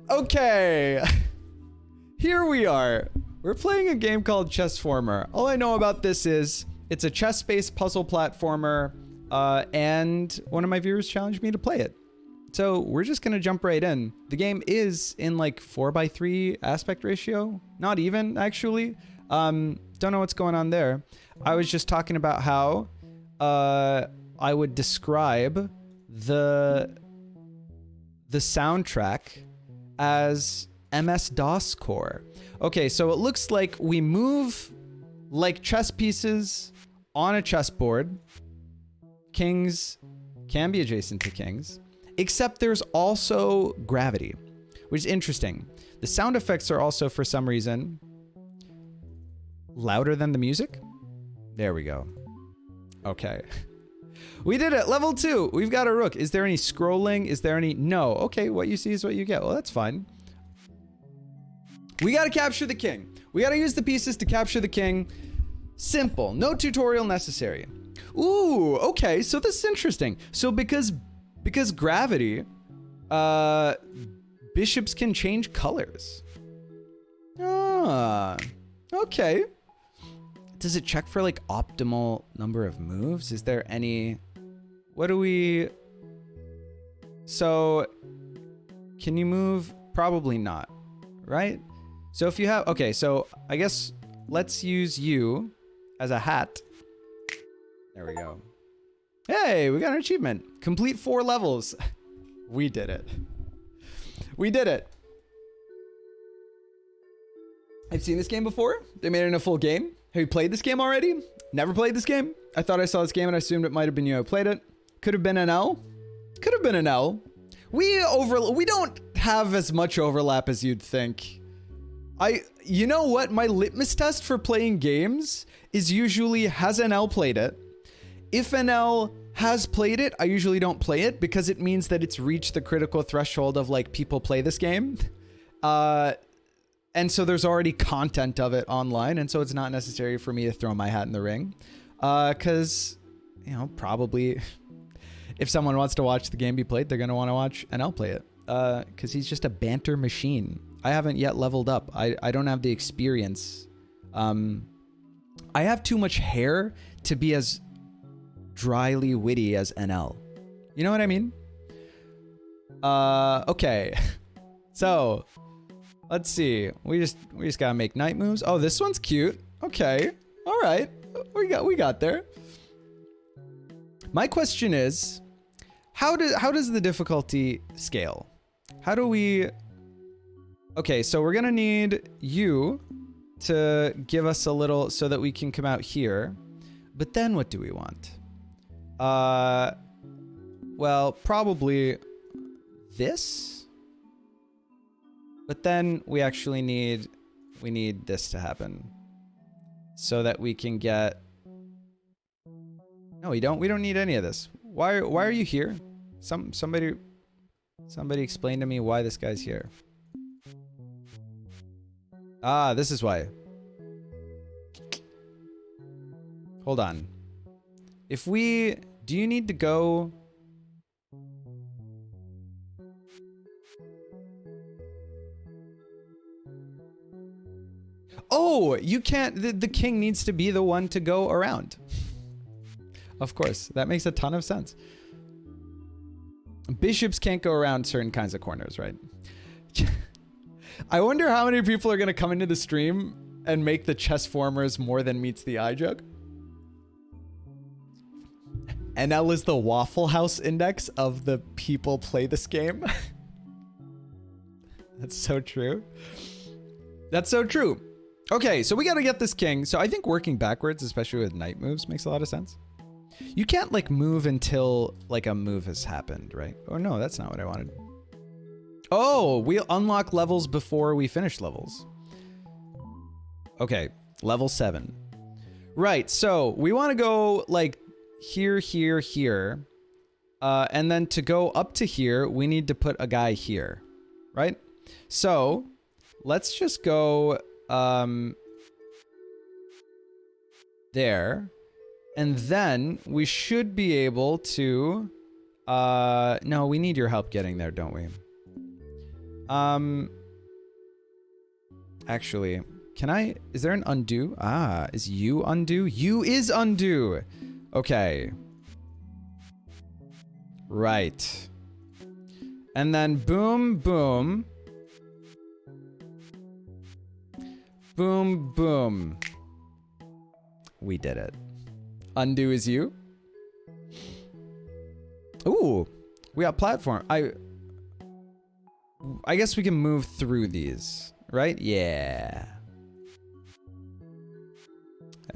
Okay. Here we are. We're playing a game called Chessformer. All I know about this is it's a chess-based puzzle platformer, and one of my viewers challenged me to play it. So we're just gonna jump right in. The game is in like 4:3 aspect ratio. Not even, actually. Don't know what's going on there. I was just talking about how I would describe the soundtrack as MS-DOS core. Okay, so it looks like we move like chess pieces on a chessboard. Kings can be adjacent to kings, except there's also gravity, which is interesting. The sound effects are also, for some reason, louder than the music. There we go. Okay. We did it. Level 2. We've got a rook. Is there any scrolling? Is there any? No. Okay, what you see is what you get. Well, that's fine. We got to capture the king. We got to use the pieces to capture the king. Simple. No tutorial necessary. Ooh, okay. So this is interesting. So because gravity, bishops can change colors. Ah, okay. Does it check for like optimal number of moves? Is there any, what do we, so can you move? Probably not, right? So if you have, okay, so I guess let's use you as a hat. There we go. Hey, we got an achievement. Complete 4 levels. We did it. We did it. I've seen this game before. They made it in a full game. Have you played this game already? Never played this game? I thought I saw this game and I assumed it might have been you who played it. Could have been an L. Could have been an L. We don't have as much overlap as you'd think. You know what? My litmus test for playing games is usually, has an L played it? If an L has played it, I usually don't play it because it means that it's reached the critical threshold of like people play this game. And so there's already content of it online, and so it's not necessary for me to throw my hat in the ring. Because, you know, probably if someone wants to watch the game be played, they're going to want to watch and I'll play it. Because he's just a banter machine. I haven't yet leveled up. I don't have the experience. I have too much hair to be as dryly witty as NL. You know what I mean? Okay. So... let's see. We just gotta make knight moves. Oh, this one's cute. Okay. All right. We got there. My question is, how does the difficulty scale? How do we? Okay, so we're gonna need you to give us a little so that we can come out here. But then what do we want? Well, probably this. But then we actually need this to happen so that we can get, no, we don't need any of this. Why are you here? Somebody explain to me why this guy's here. Ah, this is why. Hold on. Do you need to go? Oh, you can't, the king needs to be the one to go around. Of course, that makes a ton of sense. Bishops can't go around certain kinds of corners, right? I wonder how many people are going to come into the stream and make the Chessformers more than meets the eye joke. NL is the Waffle House index of the people play this game. That's so true. That's so true. Okay, so we got to get this king. So I think working backwards, especially with knight moves, makes a lot of sense. You can't like move until like a move has happened, right? Oh no, that's not what I wanted. Oh, we unlock levels before we finish levels. Okay, level 7. Right, so we want to go like here, here, here. And then to go up to here, we need to put a guy here, right? So let's just go there. And then we should be able to, no, we need your help getting there, don't we? Actually, is there an undo? Ah, is you undo? You is undo. Okay. Right. And then boom, boom. Boom, boom. We did it. Undo is you. Ooh, we got platform. I guess we can move through these, right? Yeah.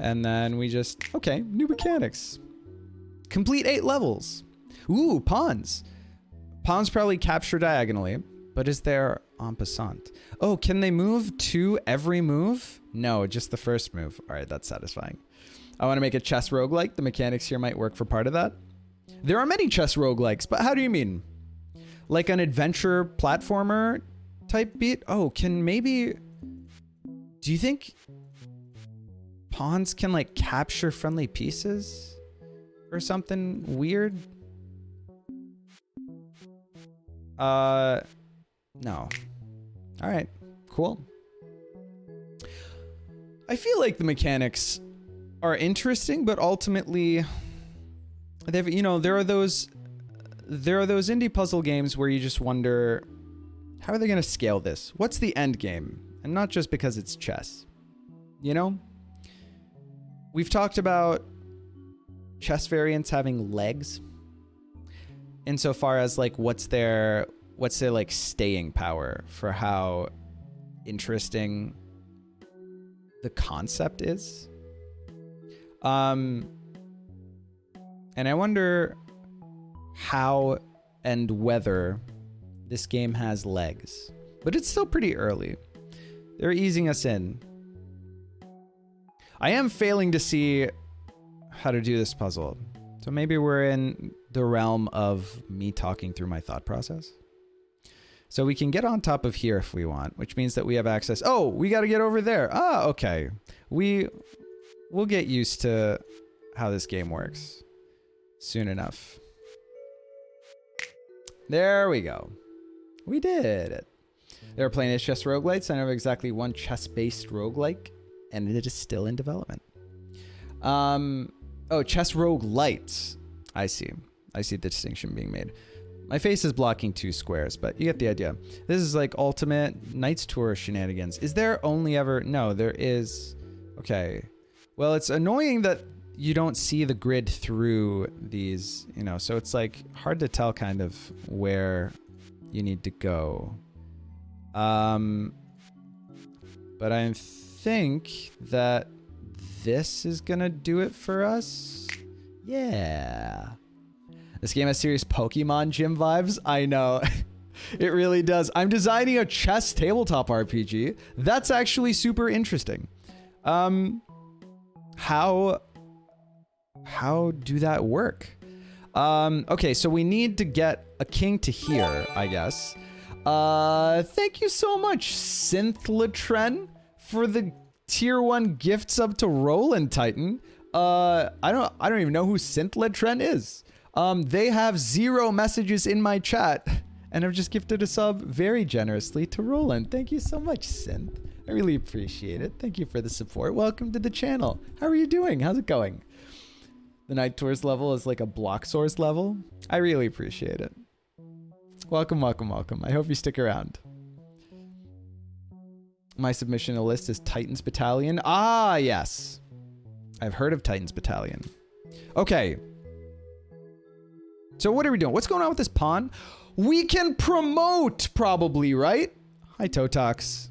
And then we just, okay, new mechanics. Complete 8 levels. Ooh, pawns. Pawns probably capture diagonally, but is there en passant? Oh, can they move to every move? No, just the first move. All right, that's satisfying. I want to make a chess roguelike. The mechanics here might work for part of that. There are many chess roguelikes, but how do you mean? Like an adventure platformer type beat? Oh, can maybe... Do you think pawns can like capture friendly pieces? Or something weird? No. All right, cool. I feel like the mechanics are interesting, but ultimately, they've, you know, there are those indie puzzle games where you just wonder, how are they going to scale this? What's the end game? And not just because it's chess. You know? We've talked about chess variants having legs, insofar as like what's their like staying power for how interesting the concept is. And I wonder how and whether this game has legs, but it's still pretty early. They're easing us in. I am failing to see how to do this puzzle. So maybe we're in the realm of me talking through my thought process. So we can get on top of here if we want, which means that we have access. Oh, we got to get over there. Ah, okay. We'll get used to how this game works soon enough. There we go. We did it. They were playing as chess roguelites. I know of exactly one chess-based roguelike, and it is still in development. Oh, chess roguelites. I see the distinction being made. My face is blocking 2 squares, but you get the idea. This is like ultimate Knights Tour shenanigans. Is there only ever... No, there is... Okay. Well, it's annoying that you don't see the grid through these, you know, so it's like hard to tell kind of where you need to go. But I think that this is gonna do it for us. Yeah. This game has serious Pokemon gym vibes. I know. It really does. I'm designing a chess tabletop RPG. That's actually super interesting. How do that work? Okay, so we need to get a king to here, I guess. Thank you so much, Synthlatren, for the tier 1 gift sub to Roland Titan. I don't even know who Synthlatren is. They have 0 messages in my chat and have just gifted a sub very generously to Roland. Thank you so much, Synth. I really appreciate it. Thank you for the support. Welcome to the channel. How are you doing? How's it going? The Night Tours level is like a block source level. I really appreciate it. Welcome, welcome, welcome. I hope you stick around. My submission to list is Titans Battalion. Ah, yes. I've heard of Titans Battalion. Okay. So what are we doing? What's going on with this pawn? We can promote, probably, right? Hi, Totox.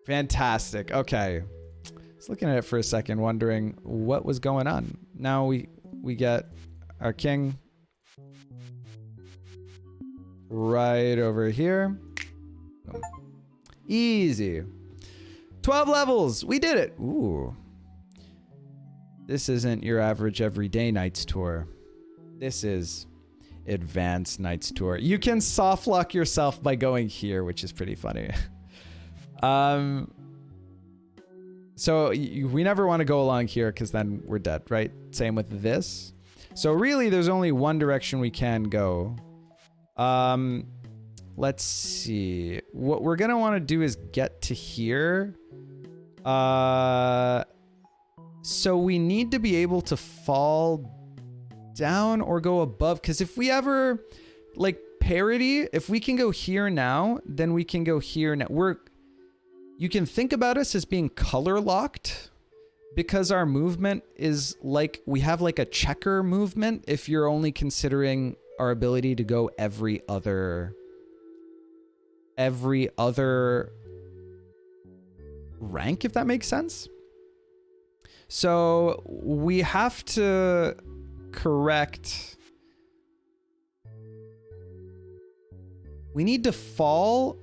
Fantastic. Okay. I was looking at it for a second, wondering what was going on. Now we get our king right over here. Easy. 12 levels. We did it. Ooh. This isn't your average everyday Knights Tour. This is advanced Knights Tour. You can soft lock yourself by going here, which is pretty funny. So we never want to go along here because then we're dead, right? Same with this. So really, there's only one direction we can go. let's see. What we're gonna want to do is get to here. So we need to be able to fall down or go above, because if we ever like parity, if we can go here now, then we can go here now. You can think about us as being color locked because our movement is like, we have like a checker movement if you're only considering our ability to go every other rank, if that makes sense. So we have to correct. We need to fall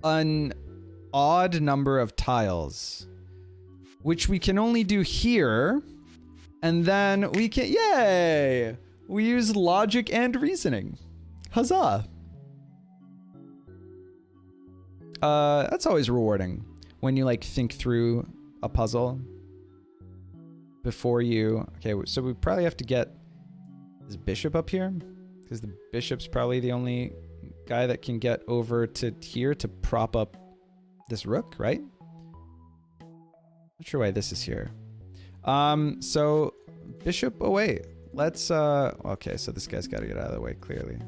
an odd number of tiles, which we can only do here. And then we can, yay! We use logic and reasoning. Huzzah! That's always rewarding when you like think through a puzzle before you. Okay, so we probably have to get this bishop up here because the bishop's probably the only guy that can get over to here to prop up this rook, right? Not sure why this is here. So bishop away. Let's okay, so this guy's got to get out of the way clearly.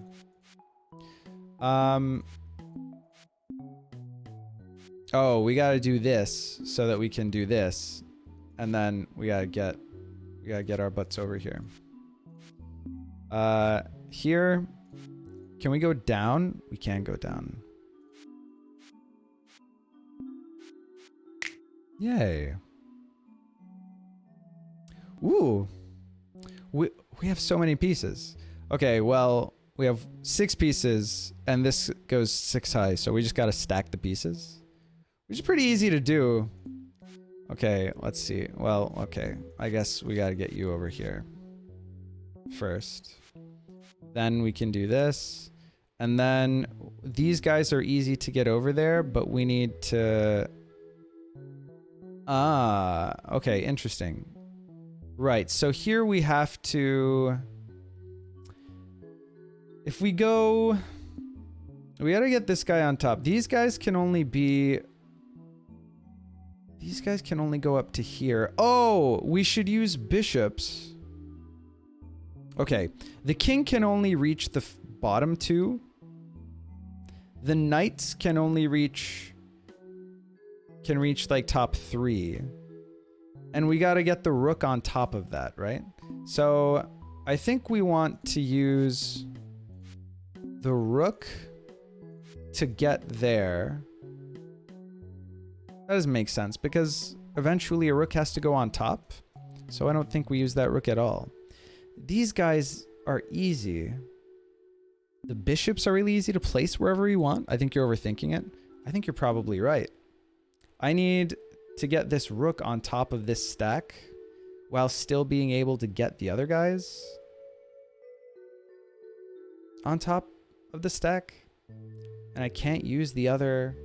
Oh, we got to do this so that we can do this, and then we got to get our butts over here. Here, can we go down? We can go down. Yay. Ooh. We have so many pieces. Okay, well, we have 6 pieces, and this goes 6 high, so we just got to stack the pieces, which is pretty easy to do. Okay, let's see. Well, okay. I guess we got to get you over here first. Then we can do this. And then these guys are easy to get over there, but we need to... okay, interesting. Right, so here we have to... If we go... We gotta get this guy on top. These guys can only be... These guys can only go up to here. Oh, we should use bishops. Okay, the king can only reach the bottom 2. The knights can only reach... Can reach like top 3. And we gotta get the rook on top of that, right? So I think we want to use the rook to get there. That doesn't make sense because eventually a rook has to go on top. So I don't think we use that rook at all. These guys are easy. The bishops are really easy to place wherever you want. I think you're overthinking it. I think you're probably right. I need to get this rook on top of this stack while still being able to get the other guys on top of the stack. And I can't use the other...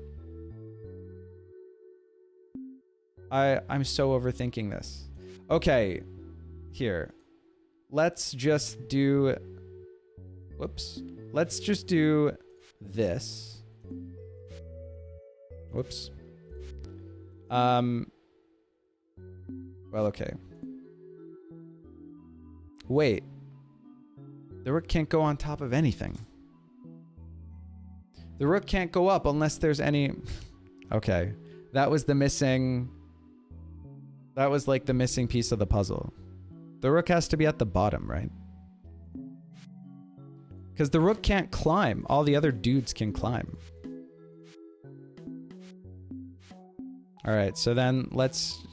I'm so overthinking this. Okay, here. Let's just do... Whoops. Let's just do this. Whoops. Well, okay. Wait. The rook can't go on top of anything. The rook can't go up unless there's any... Okay. That was the missing... That was like the missing piece of the puzzle. The rook has to be at the bottom, right? Because the rook can't climb. All the other dudes can climb. All right, so then let's...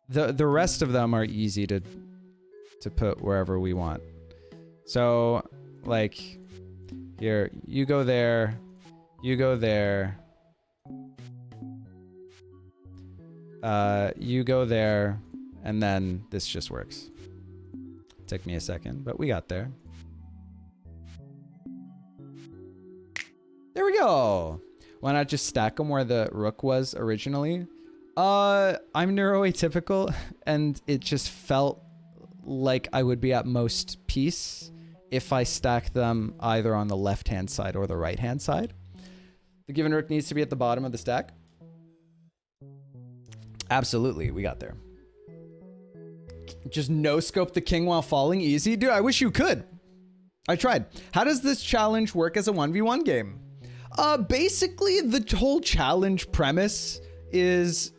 The rest of them are easy to put wherever we want. So, like, here, you go there, you go there, you go there, and then this just works. Took me a second, but we got there. There we go. Why not just stack them where the rook was originally? I'm neuroatypical, and it just felt like I would be at most peace if I stack them either on the left-hand side or the right-hand side. The given rook needs to be at the bottom of the stack. Absolutely, we got there. Just no-scope the king while falling, easy? Dude, I wish you could. I tried. How does this challenge work as a 1v1 game? Basically, the whole challenge premise is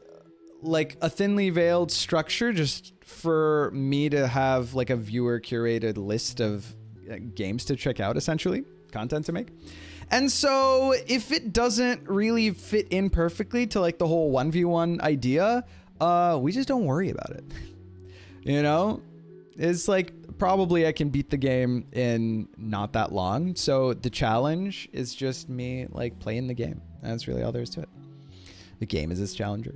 like a thinly veiled structure just for me to have like a viewer curated list of games to check out, essentially, content to make. And so if it doesn't really fit in perfectly to like the whole 1v1 idea, we just don't worry about it. You know, it's like probably I can beat the game in not that long. So the challenge is just me like playing the game. That's really all there is to it. The game is this challenger.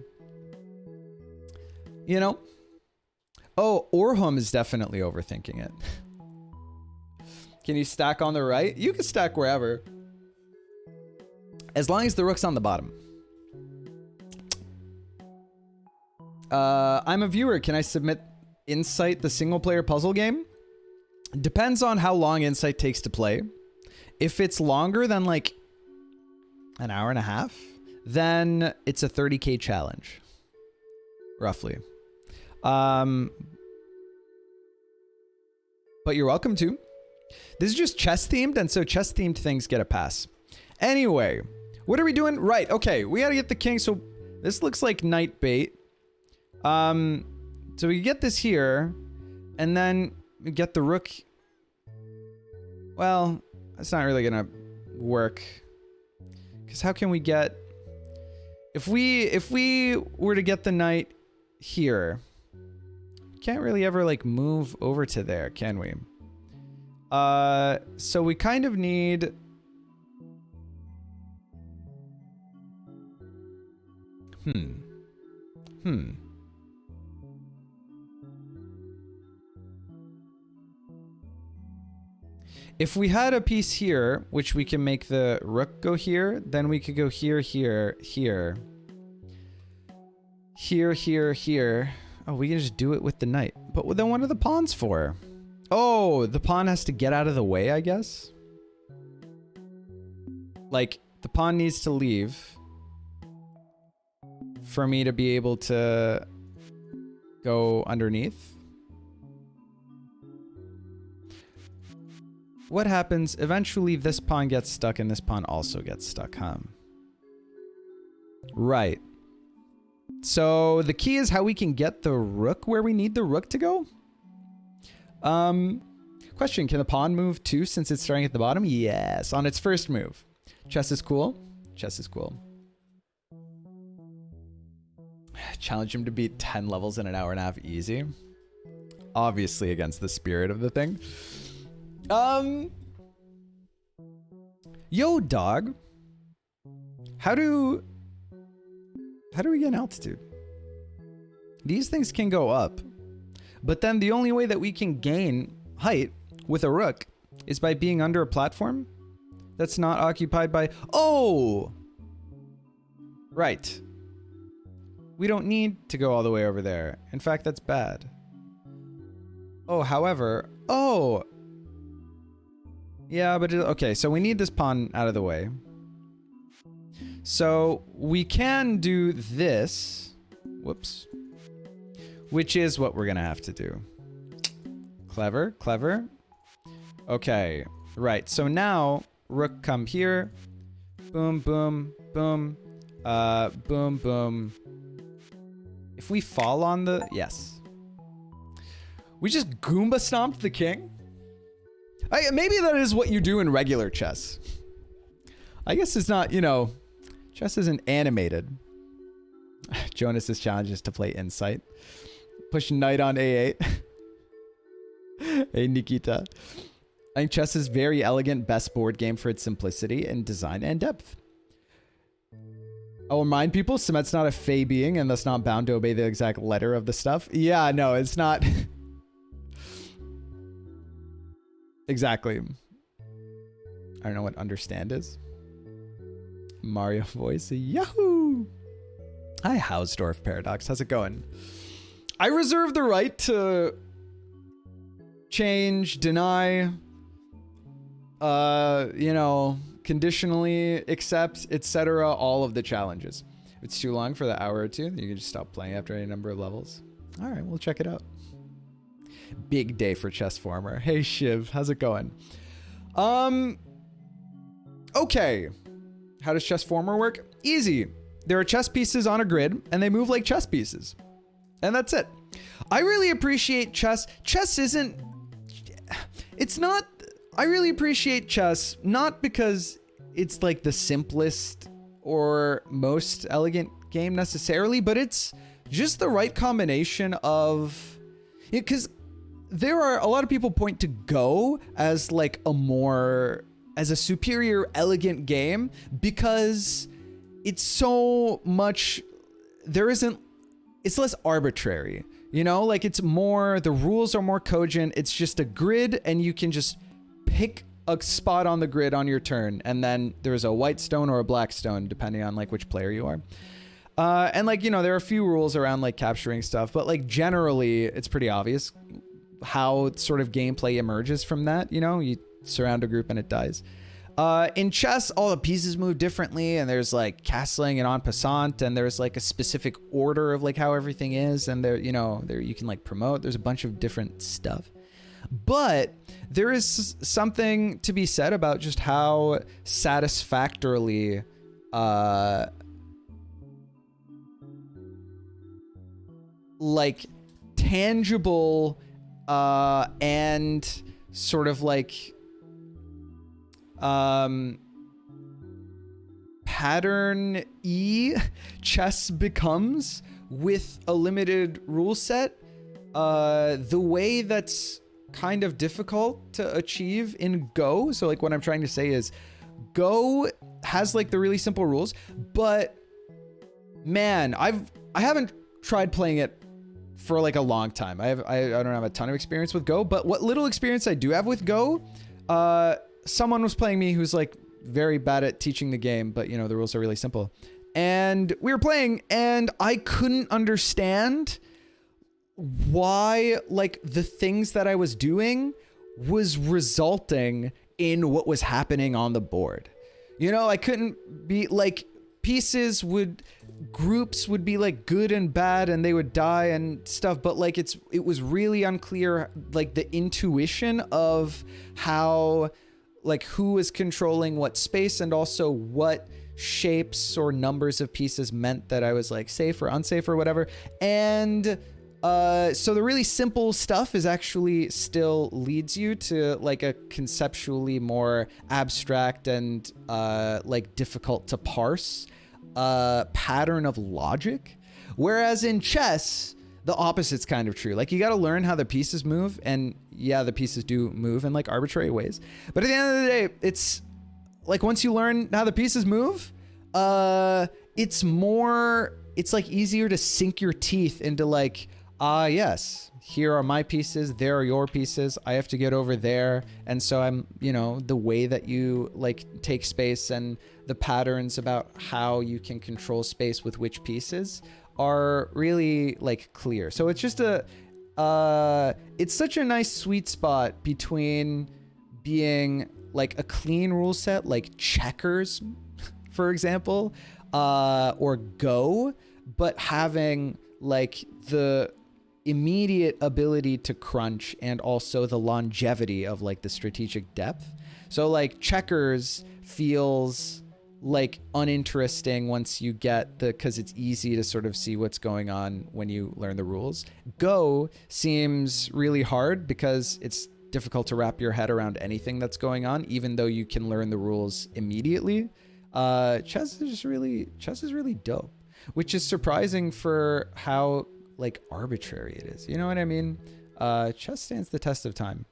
You know? Oh, Orhum is definitely overthinking it. Can you stack on the right? You can stack wherever. As long as the rook's on the bottom. I'm a viewer. Can I submit Insight, the single player puzzle game? Depends on how long Insight takes to play. If it's longer than like an hour and a half, then it's a 30K challenge. Roughly. But you're welcome to. This is just chess themed, and so chess themed things get a pass. Anyway, what are we doing? Right, okay, we gotta get the king. So this looks like knight bait. So we get this here, and then we get the rook. Well, that's not really gonna work. Because how can we get... If we were to get the knight here, can't really ever like move over to there, can we? So we kind of need... If we had a piece here, which we can make the rook go here, then we could go here, here, here. Here, here, here. Oh, we can just do it with the knight. But then what are the pawns for? Oh, the pawn has to get out of the way, I guess? Like, the pawn needs to leave for me to be able to go underneath. What happens? Eventually, this pawn gets stuck and this pawn also gets stuck, huh? Right. So the key is how we can get the rook where we need the rook to go. Question, can the pawn move too since it's starting at the bottom? Yes, on its first move. Chess is cool. Chess is cool. Challenge him to beat 10 levels in an hour and a half easy. Obviously against the spirit of the thing. Yo, dog. How do we get an altitude? These things can go up, but then the only way that we can gain height with a rook is by being under a platform that's not occupied by... Oh! Right. We don't need to go all the way over there. In fact, that's bad. Oh, however... Oh! Yeah, but... Okay, so we need this pawn out of the way. So we can do this. Whoops. Which is what we're gonna have to do. Clever, clever. Okay, right. So now, rook come here. Boom, boom, boom. Boom, boom. If we fall on the... Yes. We just Goomba stomped the king? Maybe that is what you do in regular chess. I guess it's not, you know... Chess isn't animated. Jonas's challenge is to play Insight. Push knight on A8. Hey, Nikita. I think chess is very elegant, best board game for its simplicity and design and depth. I'll remind people, Semet's not a fey being and thus not bound to obey the exact letter of the stuff. Yeah, no, it's not. Exactly. I don't know what understand is. Mario voice, yahoo! Hi, Hausdorff Paradox. How's it going? I reserve the right to change, deny, you know, conditionally accept, etc. all of the challenges. If it's too long for the hour or two, you can just stop playing after any number of levels. All right, we'll check it out. Big day for Chessformer. Hey Shiv, how's it going? Okay. How does Chessformer work? Easy. There are chess pieces on a grid, and they move like chess pieces. And that's it. I really appreciate chess. Chess isn't... It's not... I really appreciate chess, not because it's like the simplest or most elegant game necessarily, but it's just the right combination of... Because there are a lot of people point to Go as like a more... as a superior, elegant game because it's so much... There isn't... It's less arbitrary, you know? Like it's more... The rules are more cogent. It's just a grid and you can just pick a spot on the grid on your turn, and then there's a white stone or a black stone depending on like which player you are. And like, you know, there are a few rules around like capturing stuff, but like generally it's pretty obvious how sort of gameplay emerges from that. You know, you surround a group and it dies. In chess, all the pieces move differently, and there's like castling and en passant, and there's like a specific order of like how everything is, and there, you know, there you can like promote. There's a bunch of different stuff. But there is something to be said about just how satisfactorily like tangible and sort of like pattern-y chess becomes with a limited rule set. The way that's kind of difficult to achieve in Go. So like what I'm trying to say is Go has like the really simple rules, but man, I haven't tried playing it for like a long time. I don't have a ton of experience with Go, but what little experience I do have with Go, someone was playing me who's like very bad at teaching the game, but you know, the rules are really simple. And we were playing and I couldn't understand why like the things that I was doing was resulting in what was happening on the board. You know, I couldn't be like groups would be like good and bad and they would die and stuff, but like it was really unclear like the intuition of how like who was controlling what space and also what shapes or numbers of pieces meant that I was like safe or unsafe or whatever. And so the really simple stuff is actually still leads you to like a conceptually more abstract and like difficult to parse pattern of logic. Whereas in chess, the opposite's kind of true. Like you got to learn how the pieces move, and yeah, the pieces do move in like arbitrary ways. But at the end of the day, it's like once you learn how the pieces move, it's like easier to sink your teeth into like, yes, here are my pieces, there are your pieces, I have to get over there. And so I'm, you know, the way that you like take space and the patterns about how you can control space with which pieces are really like clear. So it's just it's such a nice sweet spot between being like a clean rule set, like checkers, for example, or Go, but having like the immediate ability to crunch and also the longevity of like the strategic depth. So like checkers feels like uninteresting once you get because it's easy to sort of see what's going on when you learn the rules. Go seems really hard because it's difficult to wrap your head around anything that's going on, even though you can learn the rules immediately. Chess is really dope, which is surprising for how like arbitrary it is. You know what I mean? Chess stands the test of time.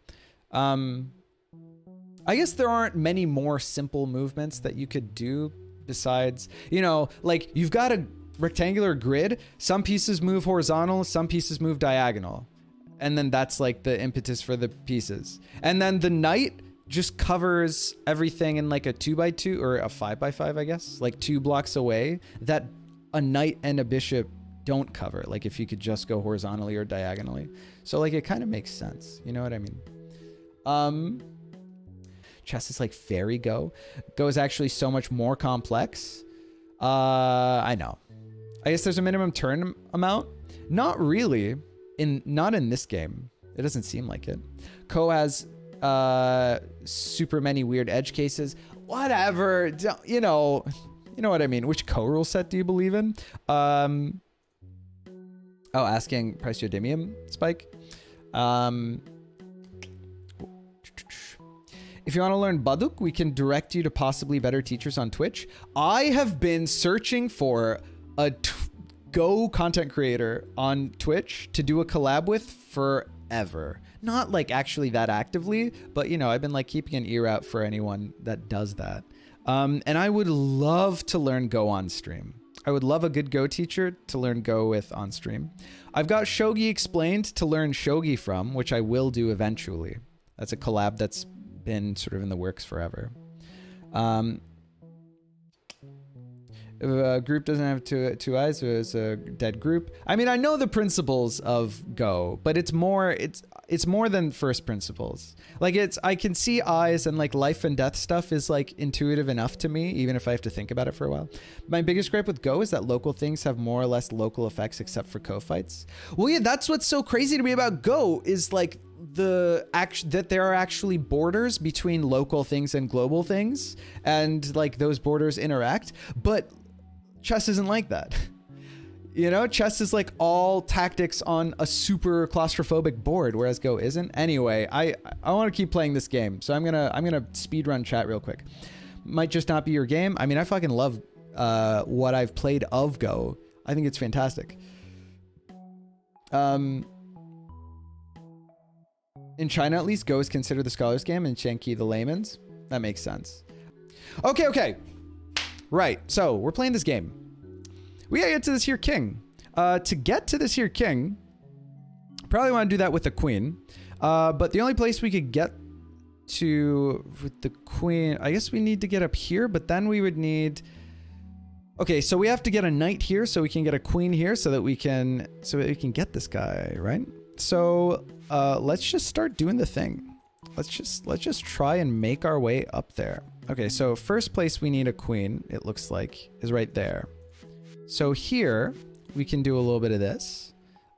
I guess there aren't many more simple movements that you could do besides, you know, like you've got a rectangular grid. Some pieces move horizontal, some pieces move diagonal. And then that's like the impetus for the pieces. And then the knight just covers everything in like a 2x2 or a 5x5, I guess, like 2 blocks away that a knight and a bishop don't cover. Like if you could just go horizontally or diagonally. So like it kind of makes sense. You know what I mean? chess is like fairy Go. Go is actually so much more complex. I know. I guess there's a minimum turn amount. Not really. Not in this game. It doesn't seem like it. Ko has super many weird edge cases. Whatever. You know what I mean. Which Ko rule set do you believe in? Oh, asking price neodymium spike. If you want to learn Baduk, we can direct you to possibly better teachers on Twitch. I have been searching for a Go content creator on Twitch to do a collab with forever. Not like actually that actively, but you know, I've been like keeping an ear out for anyone that does that. And I would love to learn Go on stream. I would love a good Go teacher to learn Go with on stream. I've got Shogi Explained to learn Shogi from, which I will do eventually. That's a collab that's been sort of in the works forever. If a group doesn't have two eyes, so it's a dead group. I mean, I know the principles of Go, but it's more than first principles. Like I can see eyes, and like life and death stuff is like intuitive enough to me, even if I have to think about it for a while. My biggest gripe with Go is that local things have more or less local effects except for co-fights. Well, yeah, that's what's so crazy to me about Go is like that there are actually borders between local things and global things, and like those borders interact, but chess isn't like that. You know, chess is like all tactics on a super claustrophobic board, whereas Go isn't. Anyway, I want to keep playing this game, so I'm gonna speed run chat real quick. Might just not be your game. I mean, I fucking love what I've played of Go. I think it's fantastic. In China, at least, Go is considered the scholar's game, and Shanki the layman's. That makes sense. Okay. Right, so we're playing this game. We gotta get to this here king. To get to this here king, probably want to do that with the queen. But the only place we could get to with the queen, I guess we need to get up here, but then we would need... Okay, so we have to get a knight here so we can get a queen here so that we can get this guy, right? So let's just start doing the thing. Let's just try and make our way up there. Okay, so first place we need a queen, it looks like, is right there. So here, we can do a little bit of this.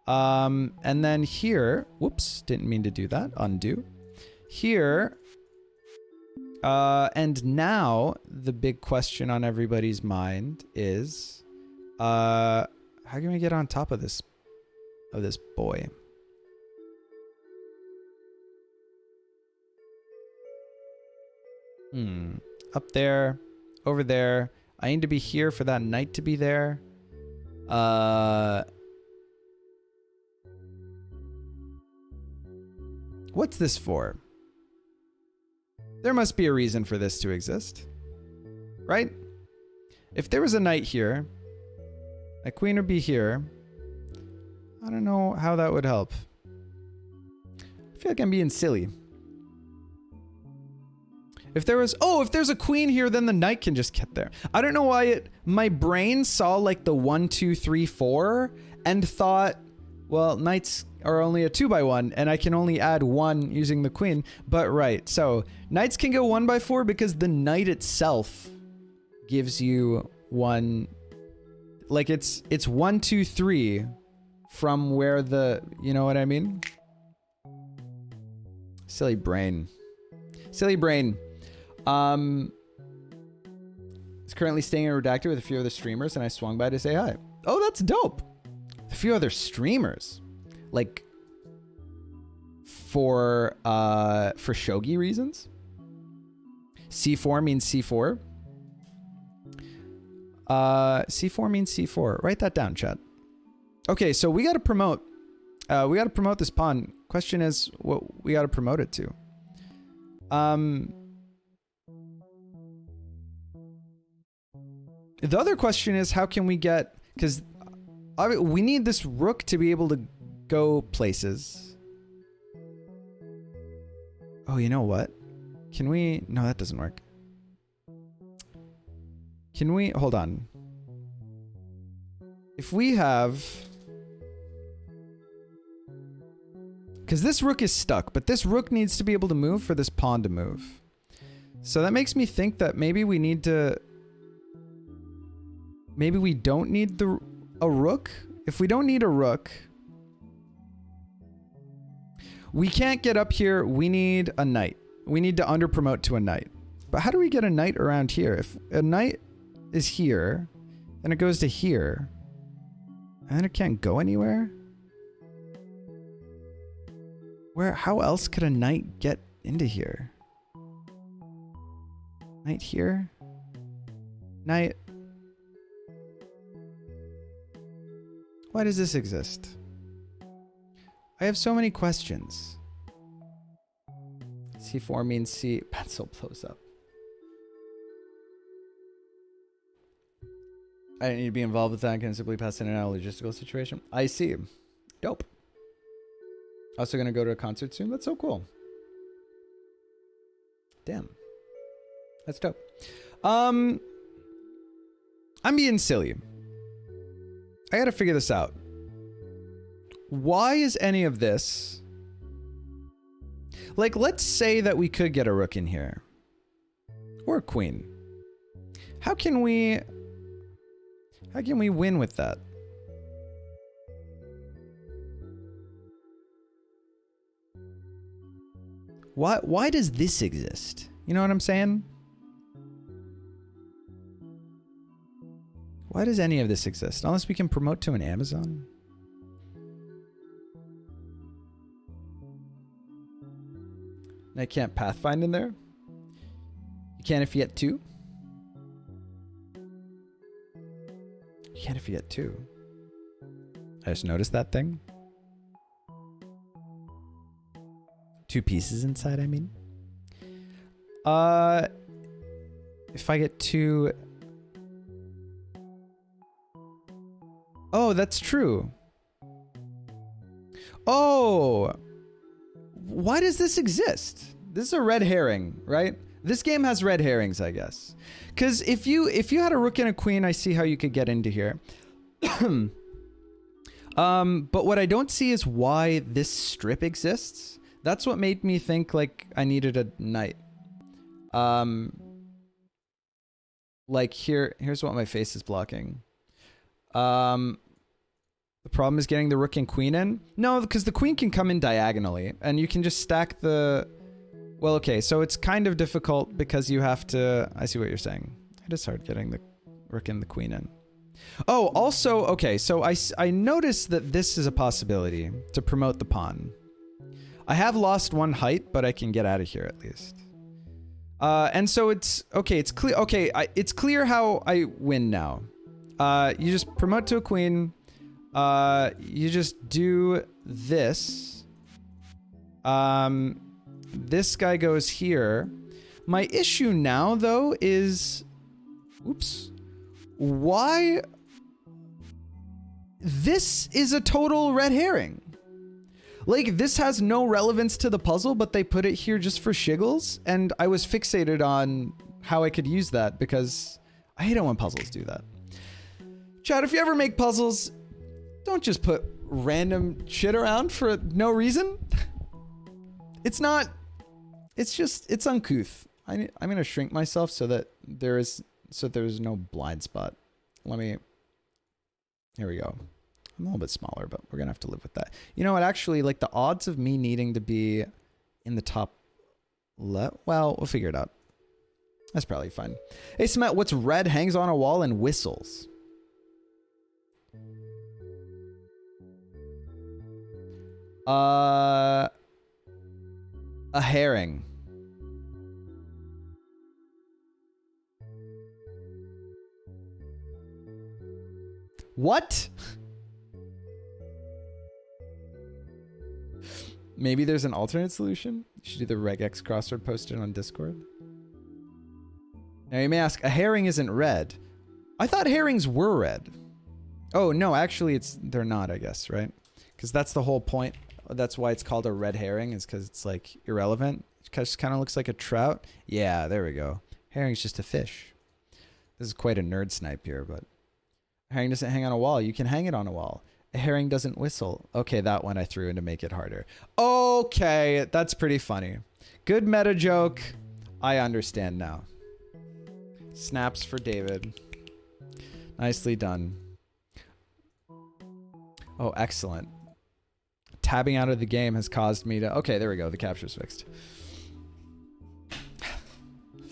And then here, whoops, didn't mean to do that, undo. Here, and now the big question on everybody's mind is, how can we get on top of this boy? Up there, over there. I need to be here for that knight to be there. What's this for? There must be a reason for this to exist, right? If there was a knight here, a queen would be here. I don't know how that would help. I feel like I'm being silly. If there's a queen here, then the knight can just get there. I don't know why my brain saw like the 1, 2, 3, 4 and thought, well, knights are only a 2x1 and I can only add 1 using the queen. But right, so knights can go 1x4 because the knight itself gives you 1, like it's 1, 2, 3 from where the, you know what I mean? Silly brain. Is currently staying in Redacted with a few other streamers, and I swung by to say hi. Oh, that's dope. A few other streamers, like for shogi reasons. C4 means C4. C4 means C4. Write that down, chat. Okay, so we got to promote. We got to promote this pawn. Question is, what we got to promote it to. The other question is, how can we get, because we need this rook to be able to go places. Oh, you know what? Can we, no, that doesn't work. Can we, hold on. If we have, because this rook is stuck, but this rook needs to be able to move for this pawn to move. So that makes me think that maybe we need to... Maybe we don't need a rook? If we don't need a rook... We can't get up here. We need a knight. We need to under-promote to a knight. But how do we get a knight around here? If a knight is here, then it goes to here. And then it can't go anywhere? How else could a knight get into here? Knight here? Knight. Why does this exist? I have so many questions. C4 means C. Pencil blows up. I didn't need to be involved with that. I can simply pass in and out of a logistical situation. I see. Dope. Also gonna go to a concert soon. That's so cool. Damn. That's dope. I'm being silly. I gotta figure this out. Why is any of this... Like, let's say that we could get a rook in here. Or a queen. How can we win with that? Why does this exist? You know what I'm saying? Why does any of this exist? Unless we can promote to an Amazon? And I can't pathfind in there? You can if you get 2? You can if you get 2. I just noticed that thing. 2 pieces inside, I mean. If I get 2... Oh, that's true. Oh! Why does this exist? This is a red herring, right? This game has red herrings, I guess. Because if you had a rook and a queen, I see how you could get into here. But what I don't see is why this strip exists. That's what made me think like I needed a knight. Like here's what my face is blocking. The problem is getting the rook and queen in. No, because the queen can come in diagonally and you can just stack the... Well, okay, so it's kind of difficult because you have to... I see what you're saying. It is hard getting the rook and the queen in. Oh, also, okay, so I noticed that this is a possibility to promote the pawn. I have lost 1 height, but I can get out of here at least. And so it's... Okay, it's clear... Okay, it's clear how I win now. You just promote to a queen. You just do this. This guy goes here. My issue now, though, is... Oops. Why... This is a total red herring. Like, this has no relevance to the puzzle, but they put it here just for shiggles, and I was fixated on how I could use that, because I hate it when puzzles do that. Chat, if you ever make puzzles, don't just put random shit around for no reason. It's not... It's just... It's uncouth. I'm gonna shrink myself so that there's no blind spot. Let me... Here we go. I'm a little bit smaller, but we're gonna have to live with that. You know what? Actually, like the odds of me needing to be in the top left... Well, we'll figure it out. That's probably fine. Hey, Smet, what's red, hangs on a wall, and whistles? A herring. What? Maybe there's an alternate solution? You should do the regex crossword posted on Discord. Now you may ask, a herring isn't red. I thought herrings were red. Oh, no, actually they're not, I guess, right? Because that's the whole point. That's why it's called a red herring, is because it's like irrelevant. It just kind of looks like a trout. Yeah, there we go. Herring's just a fish. This is quite a nerd snipe here, but a herring doesn't hang on a wall. You can hang it on a wall. A herring doesn't whistle. Okay, that one I threw in to make it harder. Okay, that's pretty funny. Good meta joke. I understand now. Snaps for David. Nicely done. Oh, excellent. Tabbing out of the game has caused me to... Okay, there we go. The capture's fixed.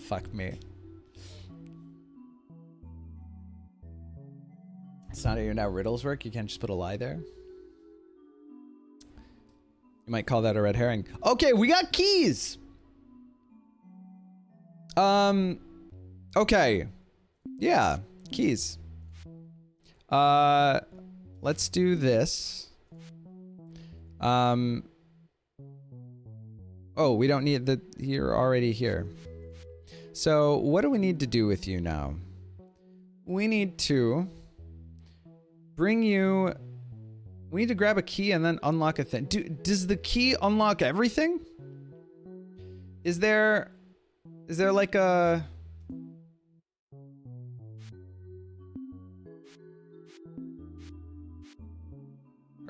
Fuck me. It's not even how riddles work. You can't just put a lie there. You might call that a red herring. Okay, we got keys. Okay. Yeah, keys. Let's do this. Oh, we don't need the... You're already here. So, what do we need to do with you now? We need to bring you... We need to grab a key and then unlock a thing. Does the key unlock everything? Is there like a...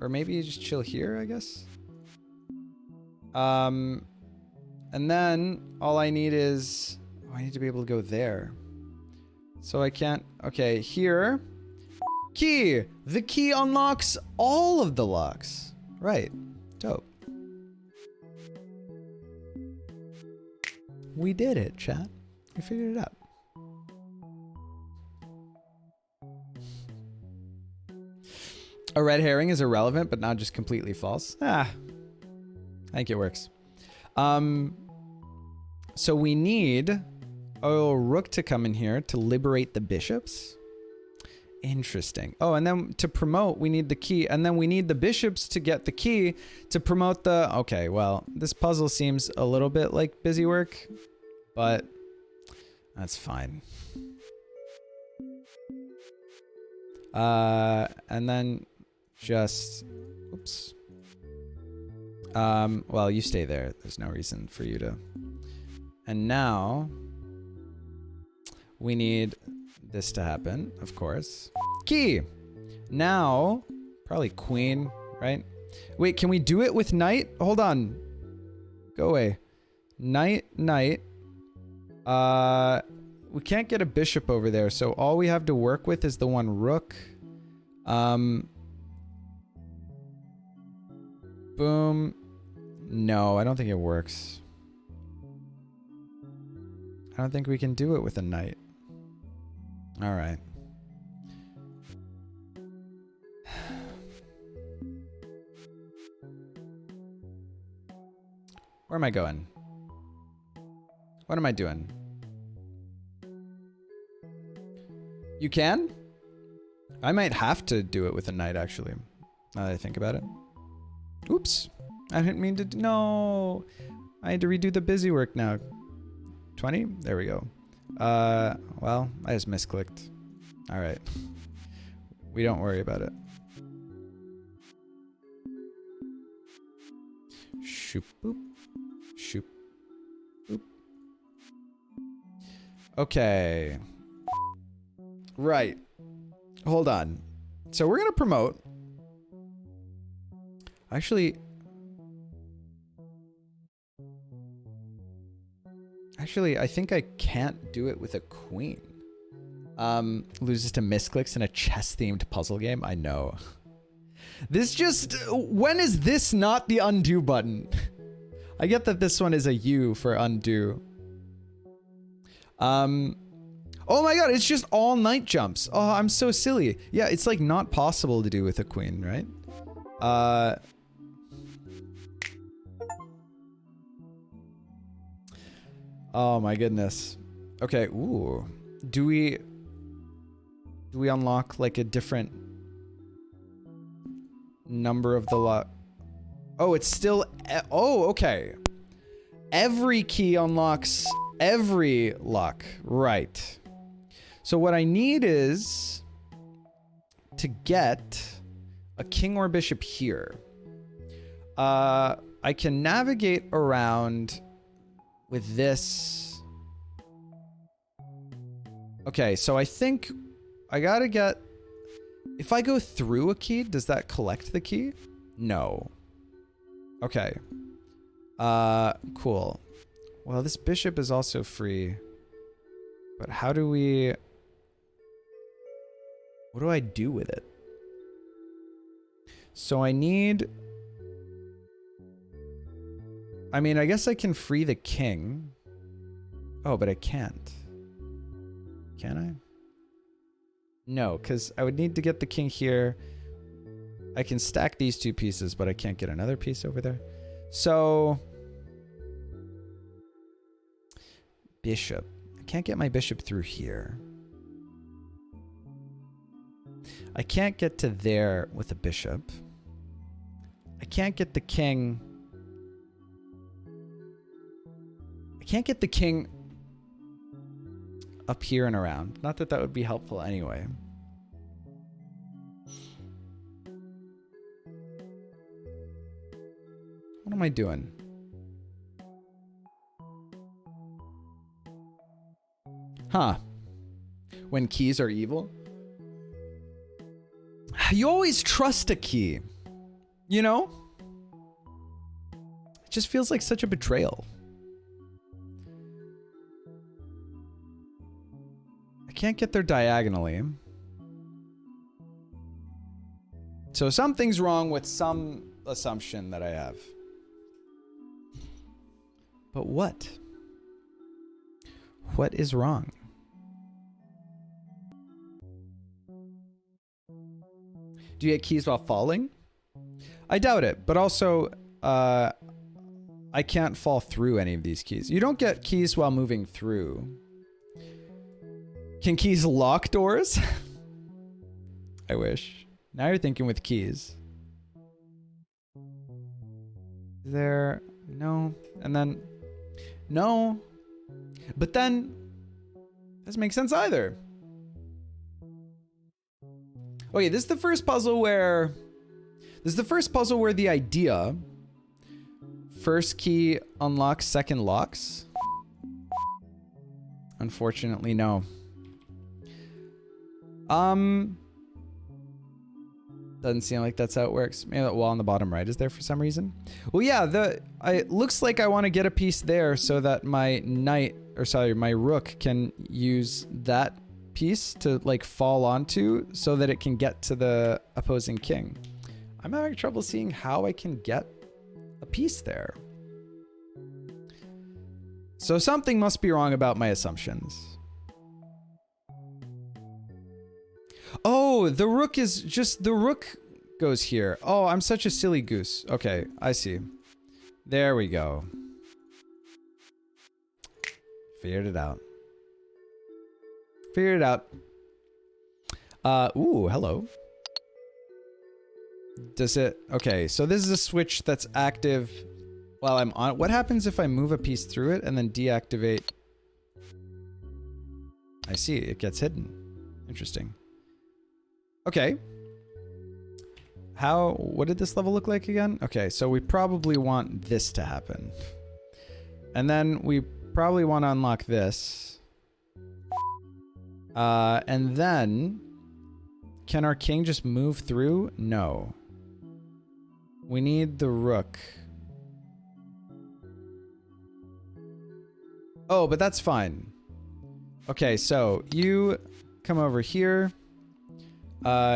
Or maybe you just chill here, I guess? And then all I need is... Oh, I need to be able to go there. So I can't... Okay, here. Key! The key unlocks all of the locks. Right. Dope. We did it, chat. We figured it out. A red herring is irrelevant, but not just completely false. Ah. I think it works. So we need a rook to come in here to liberate the bishops. Interesting. Oh, and then to promote, we need the key. And then we need the bishops to get the key to promote the... Okay, well, this puzzle seems a little bit like busy work, but that's fine. And then just... Oops. Well, you stay there. There's no reason for you to... And now... We need... this to happen, of course. Key! Now, probably queen, right? Wait, can we do it with knight? Hold on. Go away. Knight. We can't get a bishop over there, so all we have to work with is the one rook. Boom. No, I don't think it works. I don't think we can do it with a knight. All right. Where am I going? What am I doing? You can? I might have to do it with a knight, actually. Now that I think about it. Oops. I didn't mean to... No. I had to redo the busy work now. 20? There we go. Well, I just misclicked. All right. We don't worry about it. Shoop, boop. Shoop, boop. Okay. Right. Hold on. So we're going to promote. Actually, I think I can't do it with a queen. Loses to misclicks in a chess-themed puzzle game? I know. This just... When is this not the undo button? I get that this one is a U for undo. Oh my god, it's just all knight jumps. Oh, I'm so silly. Yeah, it's like not possible to do with a queen, right? Oh my goodness. Okay, ooh. Do we unlock like a different number of the lock? Oh, it's still... Oh, okay. Every key unlocks every lock. Right. So what I need is to get a king or bishop here. I can navigate around with this. Okay, so I think I gotta get... If I go through a key, does that collect the key? No. Okay. Cool. Well, this bishop is also free. But how do we... What do I do with it? So I need... I mean, I guess I can free the king. Oh, but I can't. Can I? No, because I would need to get the king here. I can stack these two pieces, but I can't get another piece over there. So... Bishop. I can't get my bishop through here. I can't get to there with a bishop. I can't get the king... I can't get the king up here and around. Not that that would be helpful anyway. What am I doing? Huh. When keys are evil? You always trust a key. You know? It just feels like such a betrayal. I can't get there diagonally. So something's wrong with some assumption that I have. But what? What is wrong? Do you get keys while falling? I doubt it, but also I can't fall through any of these keys. You don't get keys while moving through. Can keys lock doors? I wish. Now you're thinking with keys. There, no, and then no, but then doesn't make sense either. Okay, this is the first puzzle where the idea first key unlocks second locks. Unfortunately, no. Doesn't seem like that's how it works. Maybe that wall on the bottom right is there for some reason. Well, yeah, it looks like I want to get a piece there so that my knight, or sorry, my rook can use that piece to like fall onto so that it can get to the opposing king. I'm having trouble seeing how I can get a piece there. So something must be wrong about my assumptions. Oh, the rook is just, the rook goes here. Oh, I'm such a silly goose. Okay, I see. There we go. Figured it out. Figured it out. Ooh, hello. Does it, okay, so this is a switch that's active while I'm on. What happens if I move a piece through it and then deactivate? I see, it gets hidden. Interesting. Okay. What did this level look like again? Okay, so we probably want this to happen. And then we probably want to unlock this. And then, can our king just move through? No. We need the rook. Oh, but that's fine. Okay, so you come over here.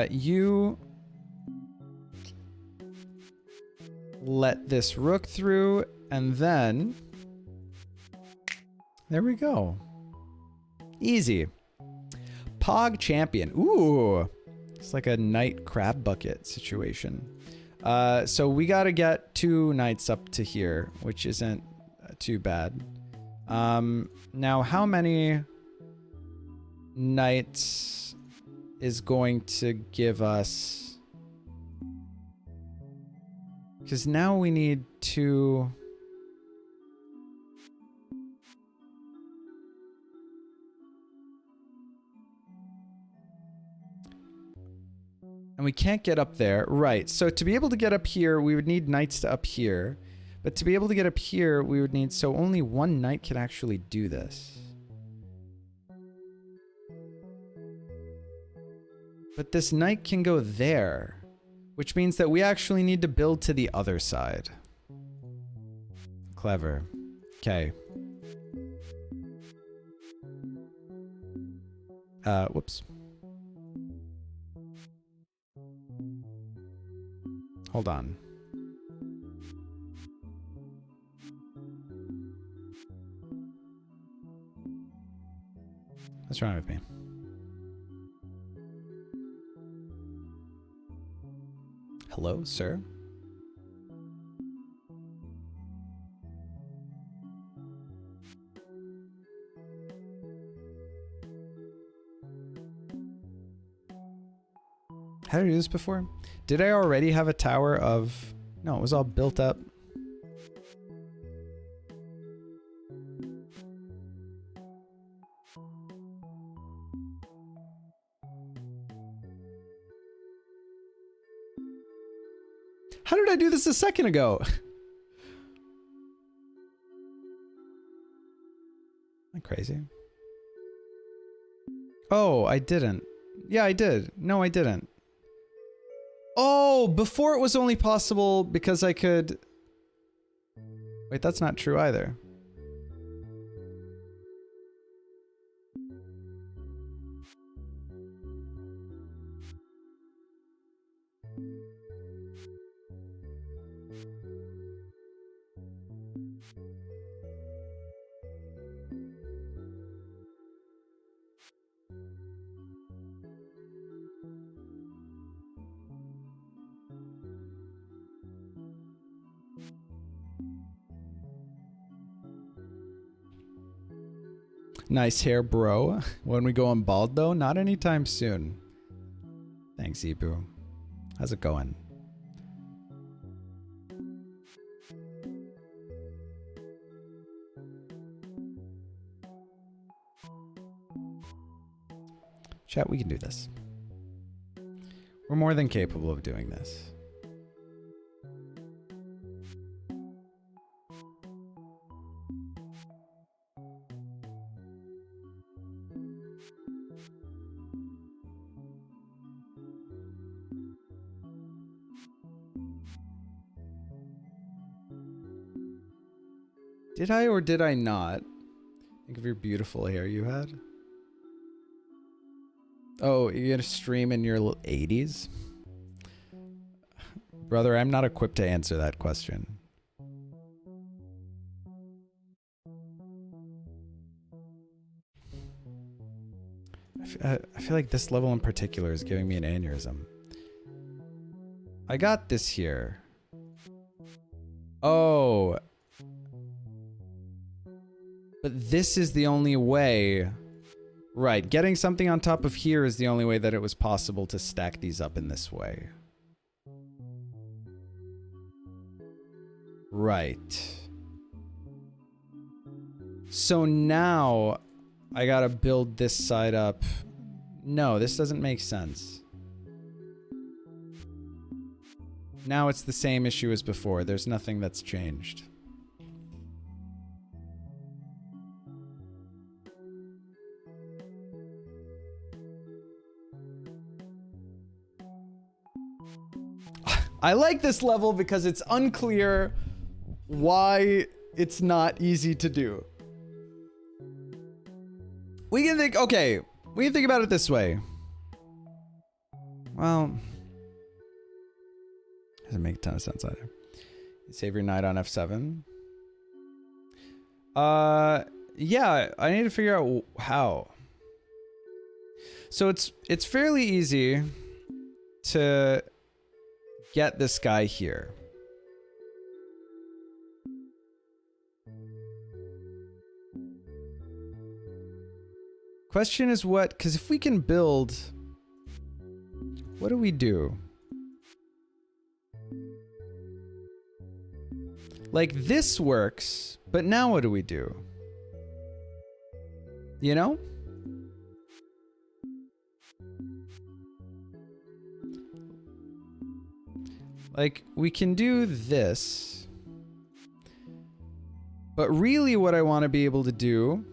You let this rook through, and then there we go. Easy. Pog champion. Ooh, it's like a knight crab bucket situation. So we gotta get 2 knights up to here, which isn't too bad. Now how many knights is going to give us, because now we need 2. And we can't get up there. Right. So to be able to get up here, we would need knights to up here. But to be able to get up here, we would need, so only 1 knight can actually do this. But this knight can go there, which means that we actually need to build to the other side. Clever. Okay. Whoops. Hold on. What's wrong with me? Hello, sir? How did I do this before? Did I already have a tower of... No, it was all built up. How did I do this a second ago? Am I crazy? Oh, I didn't. Yeah, I did. No, I didn't. Oh, before it was only possible because I could... Wait, that's not true either. Nice hair, bro. When we going bald, though? Not anytime soon. Thanks, Ibu. How's it going? Chat, we can do this. We're more than capable of doing this. Did I or did I not? Think of your beautiful hair you had. Oh, you're gonna stream in your 80s? Brother, I'm not equipped to answer that question. I feel like this level in particular is giving me an aneurysm. I got this here. Oh. But this is the only way. Right, getting something on top of here is the only way that it was possible to stack these up in this way. Right. So now I gotta build this side up. No, this doesn't make sense. Now it's the same issue as before. There's nothing that's changed. I like this level because it's unclear why it's not easy to do. We can think, okay, we can think about it this way. Well, doesn't make a ton of sense either. Save your knight on f7. Yeah, I need to figure out how. So it's fairly easy to get this guy here. Question is what, because if we can build, what do we do? Like this works, but now what do we do? You know? Like, we can do this. But really what I want to be able to do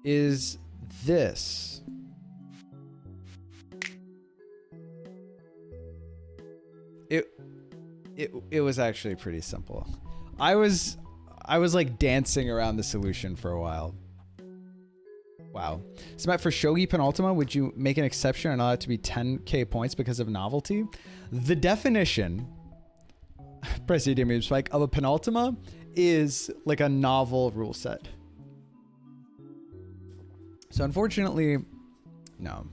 is this. It was actually pretty simple. I was like dancing around the solution for a while. Wow. So Matt, for Shogi Penultima, would you make an exception and allow it to be 10k points because of novelty? The definition, Presidium Spike, of a Penultima is like a novel rule set. So unfortunately, no.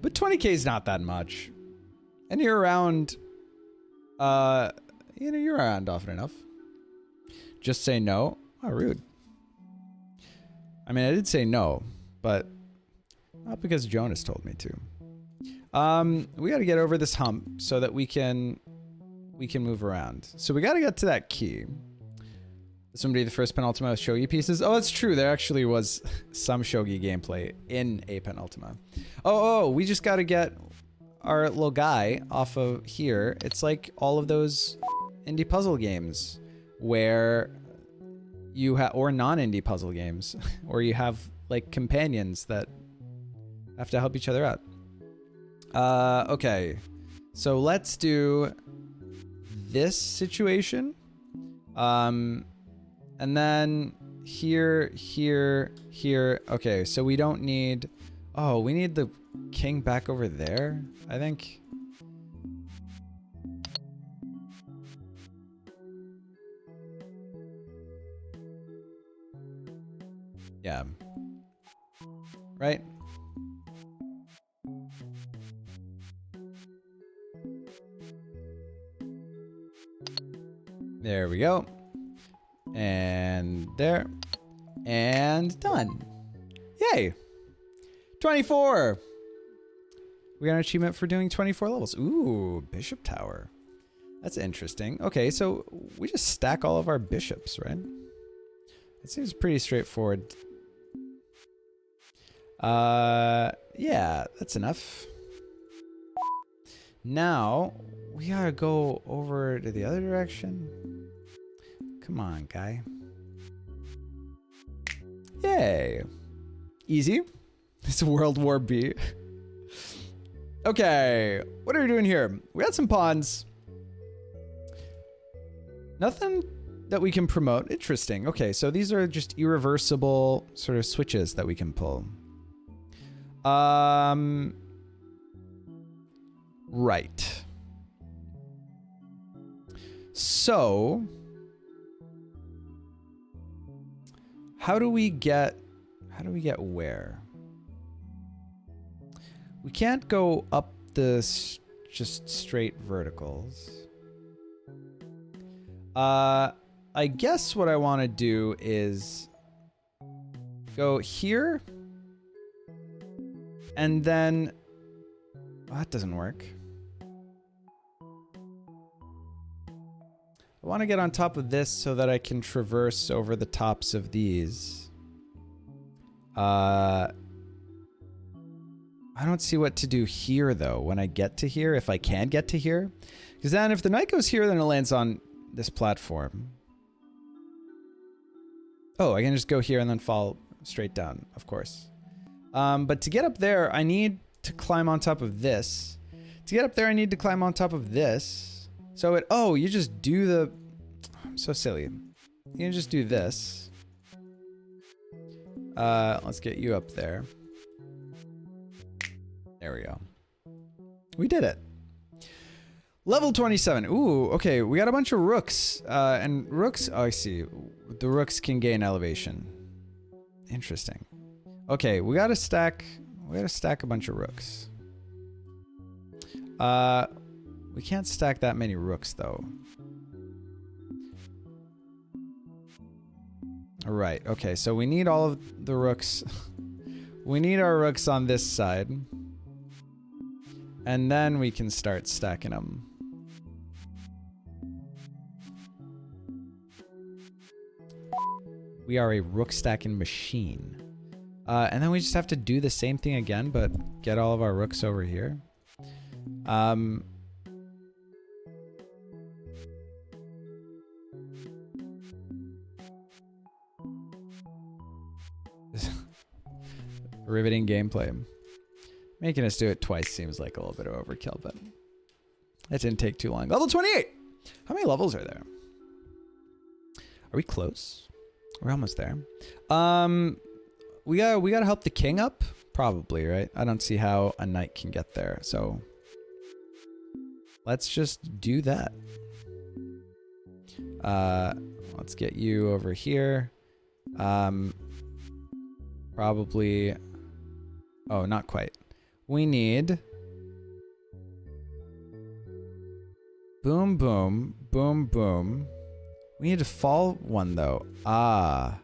But 20k is not that much. And you're around, you're around often enough. Just say no. Oh, rude. I mean, I did say no, but not because Jonas told me to. We got to get over this hump so that we can move around. So we got to get to that key. This would be the first Penultima with Shogi pieces. Oh, that's true. There actually was some Shogi gameplay in a Penultima. Oh, we just got to get our little guy off of here. It's like all of those indie puzzle games where you have, or non-indie puzzle games, where you have like companions that have to help each other out. Okay. So let's do this situation. And then here. Okay, so we don't need... Oh, we need the king back over there, I think. Yeah. Right? There we go. And there. And done. Yay. 24. We got an achievement for doing 24 levels. Ooh, Bishop Tower. That's interesting. Okay, so we just stack all of our bishops, right? It seems pretty straightforward. Yeah, that's enough. Now, we gotta go over to the other direction. Come on, guy. Yay. Easy. It's World War B. Okay, what are we doing here? We got some pawns. Nothing that we can promote. Interesting. Okay, so these are just irreversible sort of switches that we can pull. Right. So, how do we get where? We can't go up this just straight verticals. I guess what I want to do is go here and then that doesn't work. I want to get on top of this so that I can traverse over the tops of these. I don't see what to do here though when I get to here, if I can get to here. Because then if the knight goes here, then it lands on this platform. Oh, I can just go here and then fall straight down, of course. But to get up there, I need to climb on top of this. To get up there, I need to climb on top of this. So you just do the... I'm so silly. You can just do this. Let's get you up there. There we go. We did it. Level 27. Ooh, okay. We got a bunch of rooks. And rooks... Oh, I see. The rooks can gain elevation. Interesting. Okay, we gotta stack a bunch of rooks. We can't stack that many rooks though. Alright, okay, so we need all of the rooks. We need our rooks on this side. And then we can start stacking them. We are a rook stacking machine. And then we just have to do the same thing again, but get all of our rooks over here. Riveting gameplay. Making us do it twice seems like a little bit of overkill, but it didn't take too long. Level 28! How many levels are there? Are we close? We're almost there. We gotta help the king up? Probably, right? I don't see how a knight can get there, so let's just do that. Let's get you over here. Probably... Oh, not quite. We need... Boom, boom, boom, boom. We need to fall one, though. Ah.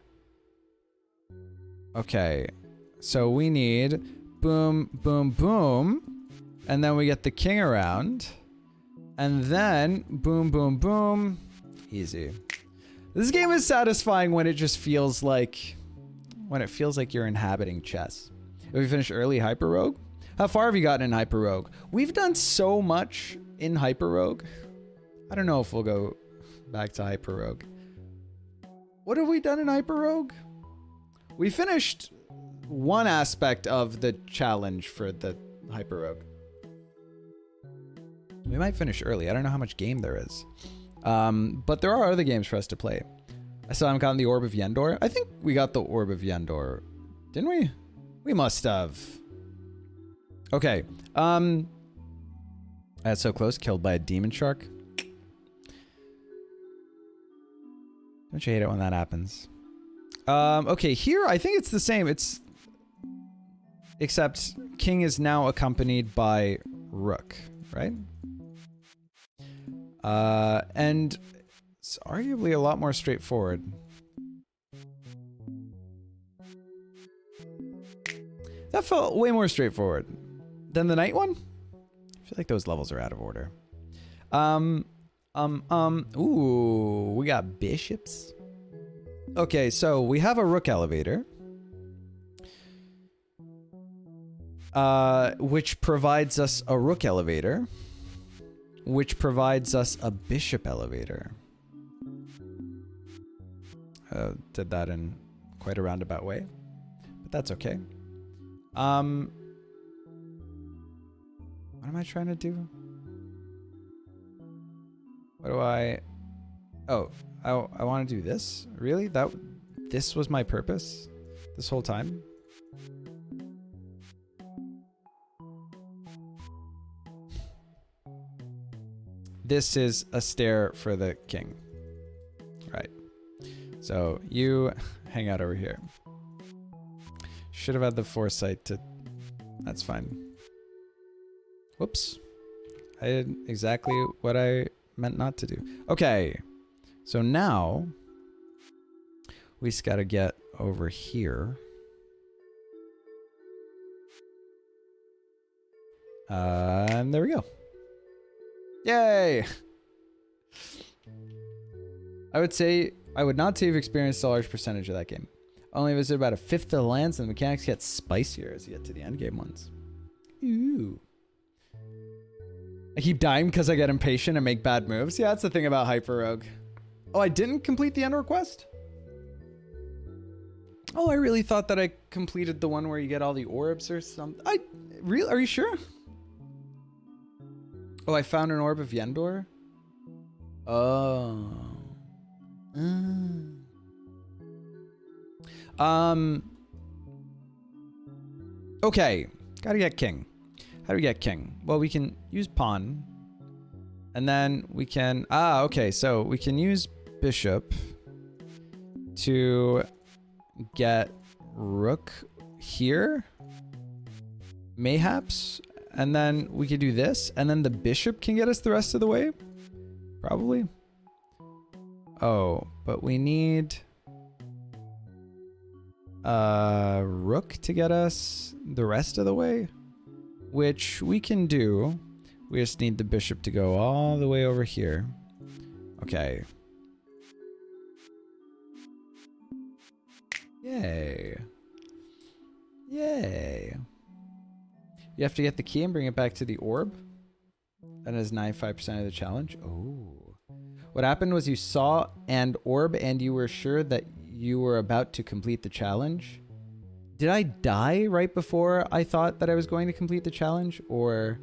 Okay. So we need boom, boom, boom. And then we get the king around. And then boom, boom, boom. Easy. This game is satisfying when it just feels like... When it feels like you're inhabiting chess. If we finish early Hyper Rogue? How far have you gotten in Hyper Rogue? We've done so much in Hyper Rogue. I don't know if we'll go back to Hyper Rogue. What have we done in Hyper Rogue? We finished one aspect of the challenge for the Hyper Rogue. We might finish early. I don't know how much game there is. But there are other games for us to play. I still haven't gotten the Orb of Yendor. I think we got the Orb of Yendor. Didn't we? We must have. Okay. That's so close. Killed by a demon shark. Don't you hate it when that happens? Okay, here I think it's the same. Except king is now accompanied by rook, right? And it's arguably a lot more straightforward. That felt way more straightforward than the knight one. I feel like those levels are out of order. Ooh, we got bishops. Okay, so we have a rook elevator. Which provides us a rook elevator. Which provides us a bishop elevator. Did that in quite a roundabout way. But that's okay. What am I trying to do? What do I... Oh, I want to do this? Really? This was my purpose? This whole time? This is a stair for the king. Right. So you hang out over here. Should have had the foresight to... That's fine. Whoops. I did exactly what I meant not to do. Okay. So now we just gotta get over here. And there we go. Yay! I would not say you've experienced a large percentage of that game. Only visited about a fifth of the lands, and the mechanics get spicier as you get to the endgame ones. Ooh. I keep dying because I get impatient and make bad moves. Yeah, that's the thing about Hyper Rogue. Oh, I didn't complete the Endor quest? Oh, I really thought that I completed the one where you get all the orbs or something. Really? Are you sure? Oh, I found an Orb of Yendor? Oh. Okay. Gotta get king. How do we get king? Well, we can use pawn. And then we can... Ah, okay. So we can use bishop to get rook here. Mayhaps. And then we could do this. And then the bishop can get us the rest of the way. Probably. Oh, but we need... rook to get us the rest of the way. Which we can do. We just need the bishop to go all the way over here. Okay. Yay. Yay. You have to get the key and bring it back to the orb. That is 95% of the challenge. Oh. What happened was you saw an orb and you were sure that you were about to complete the challenge. Did I die right before I thought that I was going to complete the challenge? Or...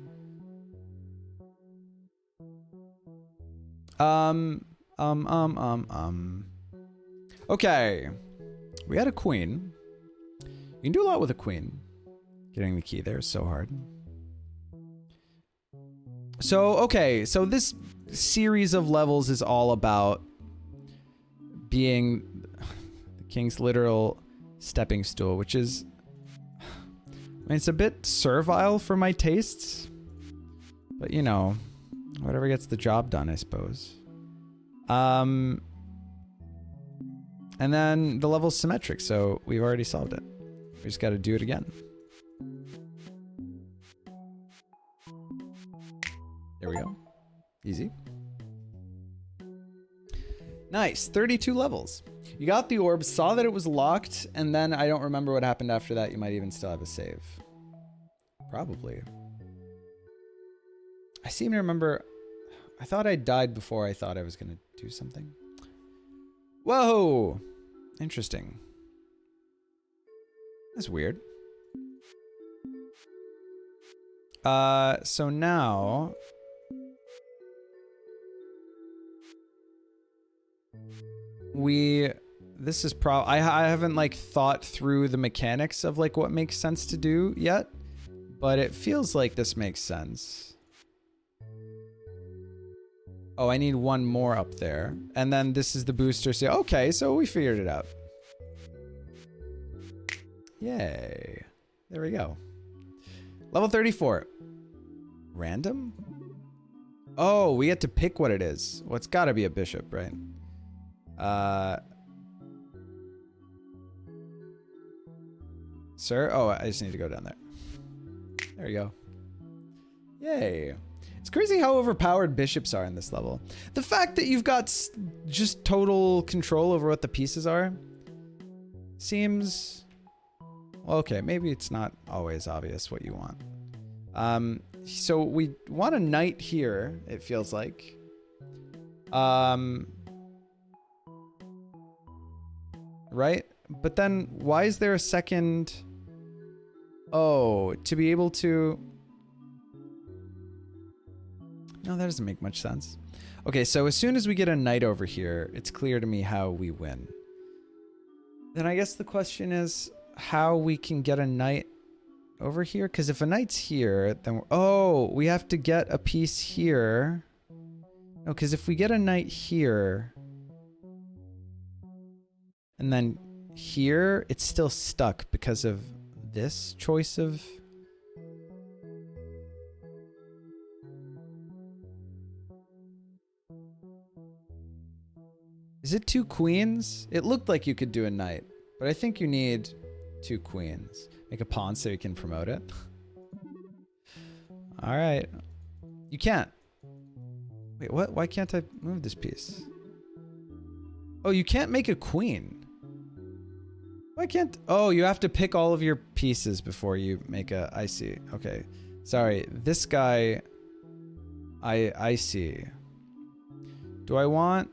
Okay. We had a queen. You can do a lot with a queen. Getting the key there is so hard. So, okay. So this series of levels is all about being the king's literal stepping stool, which is... I mean, it's a bit servile for my tastes. But, you know, whatever gets the job done, I suppose. And then the level's symmetric, so we've already solved it. We just got to do it again. There we go. Easy. Nice. 32 levels. You got the orb, saw that it was locked, and then I don't remember what happened after that. You might even still have a save. Probably. I seem to remember... I thought I died before I thought I was going to do something. Whoa! Interesting. That's weird. So now... This is I haven't like thought through the mechanics of like what makes sense to do yet, but it feels like this makes sense. Oh, I need one more up there. And then this is the booster. So, okay, so we figured it out. Yay. There we go. Level 34. Random? Oh, we get to pick what it is. Well, it's gotta be a bishop, right? Sir? Oh, I just need to go down there. There you go. Yay. It's crazy how overpowered bishops are in this level. The fact that you've got just total control over what the pieces are seems... Well, okay, maybe it's not always obvious what you want. So we want a knight here, it feels like. Right? But then why is there a second... Oh, to be able to... No, that doesn't make much sense. Okay, so as soon as we get a knight over here, it's clear to me how we win. Then I guess the question is how we can get a knight over here? Because if a knight's here, then oh, we have to get a piece here. No, because if we get a knight here... And then here, it's still stuck because of this choice of... Is it 2 queens? It looked like you could do a knight, but I think you need 2 queens. Make a pawn so you can promote it. All right. You can't. Wait, what? Why can't I move this piece? Oh, you can't make a queen. Why can't... Oh, you have to pick all of your pieces before you make a... I see. Okay. Sorry. This guy... I see. Do I want...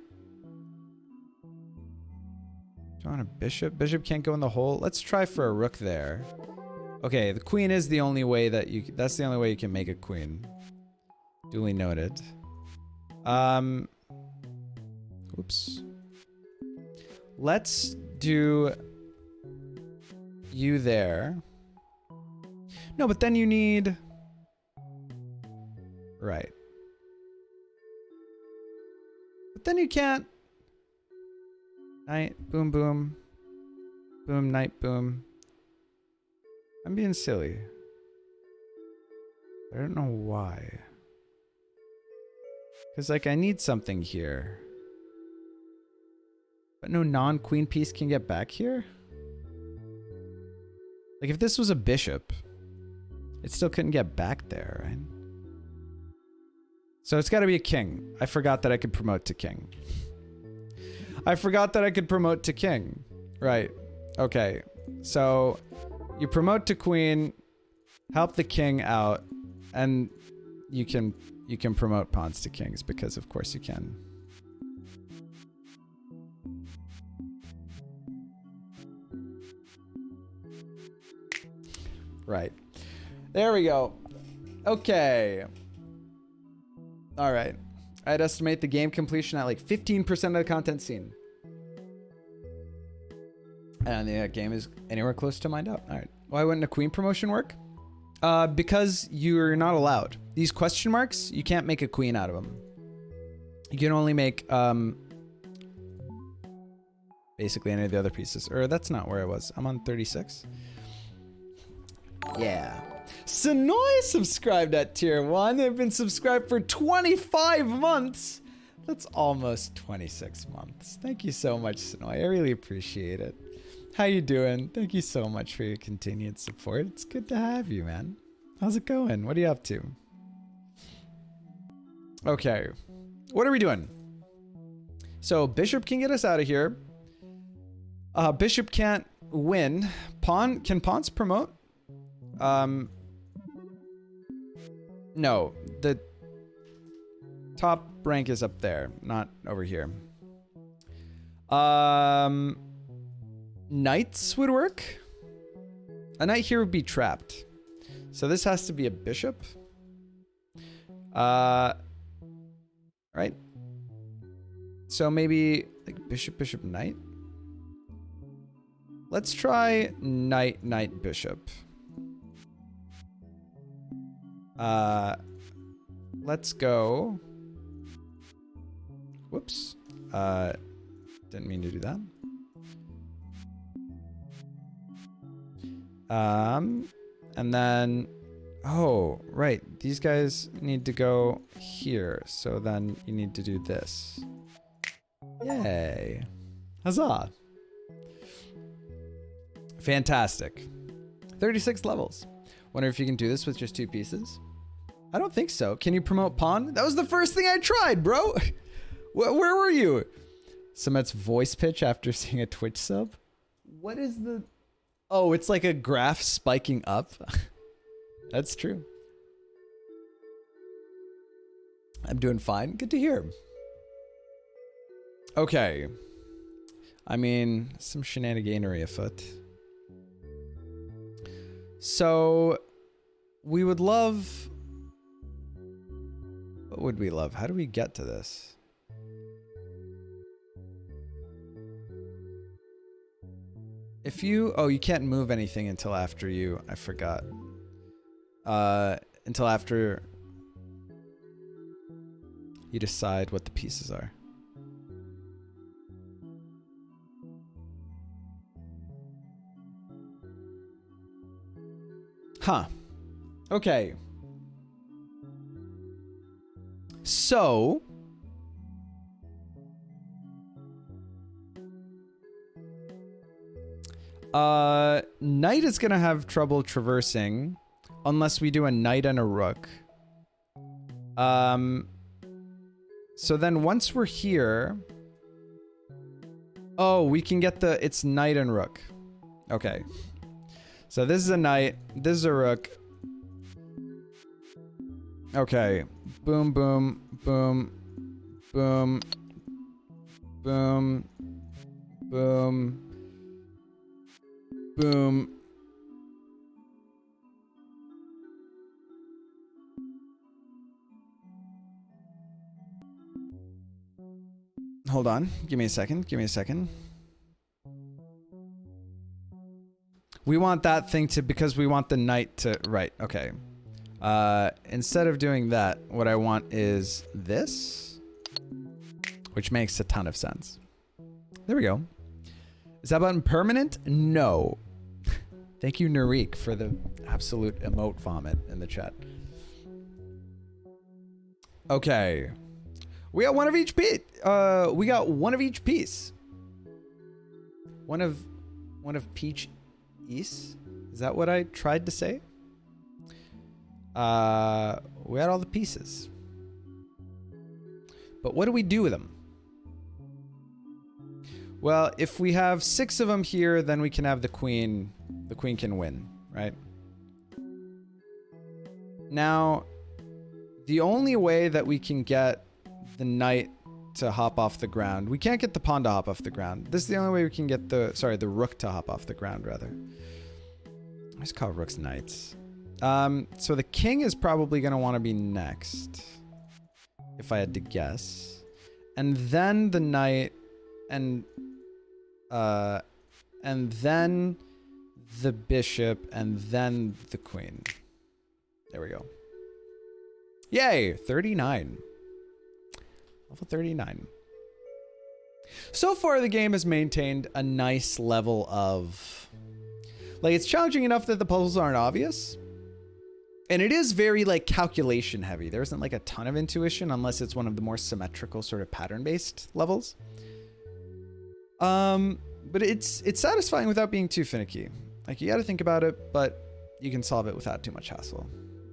Do I want a bishop? Bishop can't go in the hole. Let's try for a rook there. Okay, the queen is the only way that you... That's the only way you can make a queen. Duly noted. Oops. Let's do... you there. No, but then you need... Right. But then you can't... Knight, boom, boom. Boom, knight, boom. I'm being silly. I don't know why. Because, like, I need something here. But no non-queen piece can get back here? Like, if this was a bishop, it still couldn't get back there, right? So it's got to be a king. I forgot that I could promote to king. I forgot that I could promote to king. Right. Okay. So you promote to queen, help the king out, and you can promote pawns to kings because of course you can. Right. There we go. Okay. All right. I'd estimate the game completion at like 15% of the content scene. I don't think that game is anywhere close to mined out. All right. Why wouldn't a queen promotion work? Because you're not allowed. These question marks, you can't make a queen out of them. You can only make basically any of the other pieces. Or that's not where I was. I'm on 36. Yeah. Sonoy subscribed at tier 1. They've been subscribed for 25 months. That's almost 26 months. Thank you so much, Sonoy. I really appreciate it. How you doing? Thank you so much for your continued support. It's good to have you, man. How's it going? What are you up to? Okay. What are we doing? So bishop can get us out of here. Bishop can't win. Pawn, can pawns promote? No, the top rank is up there, not over here. Knights would work. A knight here would be trapped. So this has to be a bishop. Right? So maybe like bishop, bishop, knight. Let's try knight, knight, bishop. Let's go. Whoops. Didn't mean to do that. And then, oh, right. These guys need to go here. So then you need to do this. Yay. Huzzah. Fantastic. 36 levels. Wonder if you can do this with just 2 pieces. I don't think so. Can you promote pawn? That was the first thing I tried, bro. Where were you? Sumet's voice pitch after seeing a Twitch sub? What is the... Oh, it's like a graph spiking up. That's true. I'm doing fine. Good to hear. Okay. I mean, some shenaniganery afoot. So, we would love... What would we love? How do we get to this? If you... Oh, you can't move anything until after you... I forgot. Until after you decide what the pieces are. Huh. Okay. So... Knight is gonna have trouble traversing unless we do a knight and a rook. So then once we're here... Oh, we can get the... It's knight and rook. Okay. So this is a knight. This is a rook. Okay. Boom, boom, boom, boom, boom, boom, boom. Hold on. Give me a second. Give me a second. We want that thing to, because we want the knight to, right, okay. Instead of doing that, what I want is this, which makes a ton of sense. There we go. Is that button permanent? No. Thank you, Narik, for the absolute emote vomit in the chat. Okay. We got one of each piece. We got one of each piece. One of peach Is that what I tried to say? We had all the pieces. But what do we do with them? Well, if we have 6 of them here, then we can have the queen. The queen can win, right? Now, the only way that we can get the knight to hop off the ground, we can't get the pawn to hop off the ground. This is the only way we can get the, sorry, the rook to hop off the ground, rather. I just call rooks knights. So the king is probably going to want to be next, if I had to guess. And then the knight, and and then the bishop, and then the queen. There we go. Yay, 39. Level 39. So far, the game has maintained a nice level of... Like, it's challenging enough that the puzzles aren't obvious. And it is very, like, calculation heavy. There isn't, like, a ton of intuition unless it's one of the more symmetrical sort of pattern-based levels. But it's satisfying without being too finicky. Like, you gotta think about it, but you can solve it without too much hassle.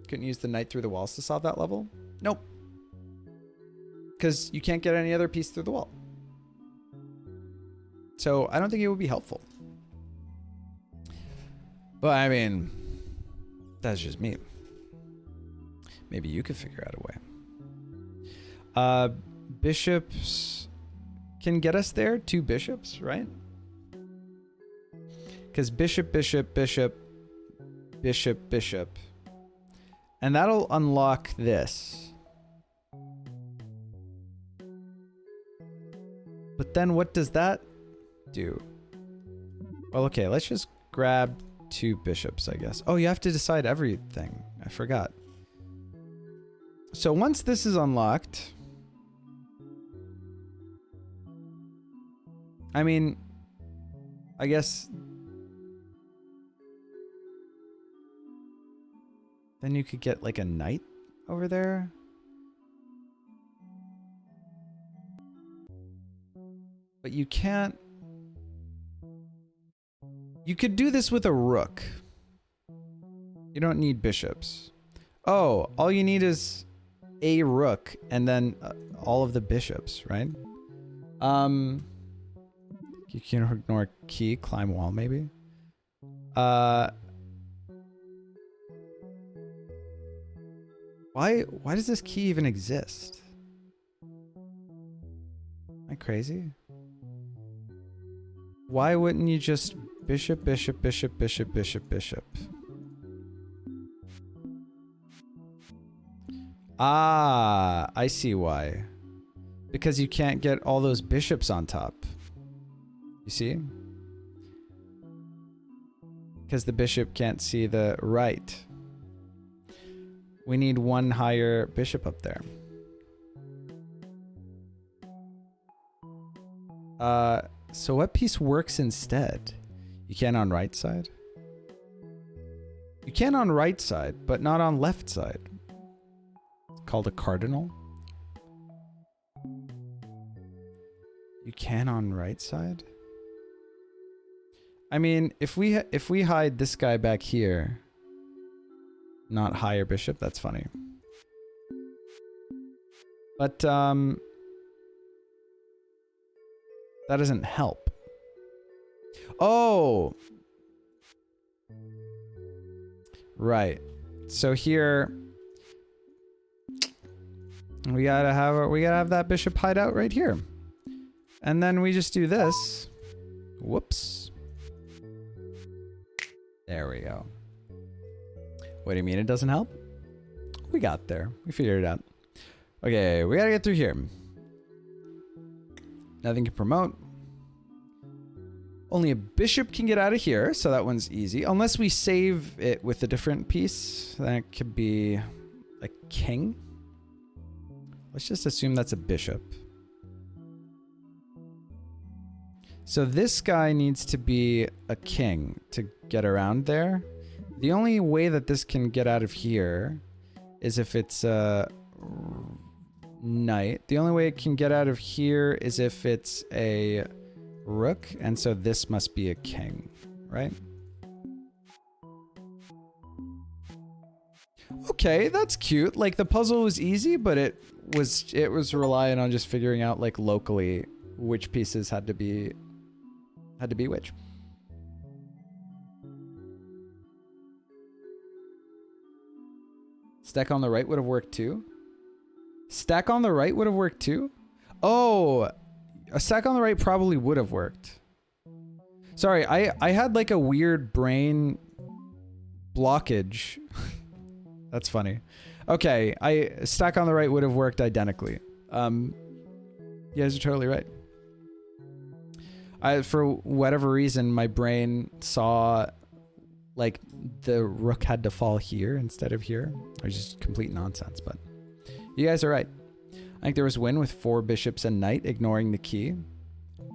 Couldn't use the knight through the walls to solve that level? Nope. Because you can't get any other piece through the wall. So I don't think it would be helpful. But I mean, that's just me. Maybe you could figure out a way. Bishops can get us there. 2 bishops, right? Because bishop, bishop, bishop, bishop, bishop. And that'll unlock this. But then what does that do? Well, okay, let's just grab 2 bishops, I guess. Oh, you have to decide everything. I forgot. So once this is unlocked... I mean, I guess... Then you could get like a knight over there. But you can't... You could do this with a rook. You don't need bishops. Oh, all you need is a rook and then all of the bishops, right? You can ignore key, climb wall maybe. Why does this key even exist? Am I crazy? Why wouldn't you just bishop, bishop, bishop, bishop, bishop, bishop? Ah, I see why. Because you can't get all those bishops on top. You see? Because the bishop can't see the right. We need one higher bishop up there. So what piece works instead? You can on right side? You can on right side, but not on left side. It's called a cardinal. You can on right side? I mean, if we hide this guy back here, not higher bishop, that's funny. But that doesn't help. Oh, right. So here we gotta have that bishop hide out right here, and then we just do this. Whoops. There we go. What do you mean it doesn't help? We got there. We figured it out. Okay, we gotta get through here. Nothing can promote. Only a bishop can get out of here, so that one's easy. Unless we save it with a different piece. That could be a king. Let's just assume that's a bishop. So this guy needs to be a king to get around there. The only way that this can get out of here is if it's a knight. The only way it can get out of here is if it's a rook, and so this must be a king, right? Okay, that's cute. Like, the puzzle was easy, but it was relying on just figuring out, like, locally which pieces had to be which. Stack on the right would have worked too. Stack on the right would have worked too? Oh, a stack on the right probably would have worked. Sorry, I had like a weird brain blockage. That's funny. Okay, stack on the right would have worked identically. You guys are totally right. For whatever reason, my brain saw like the rook had to fall here instead of here. It was just complete nonsense, but you guys are right. I think there was win with 4 bishops and knight, ignoring the key.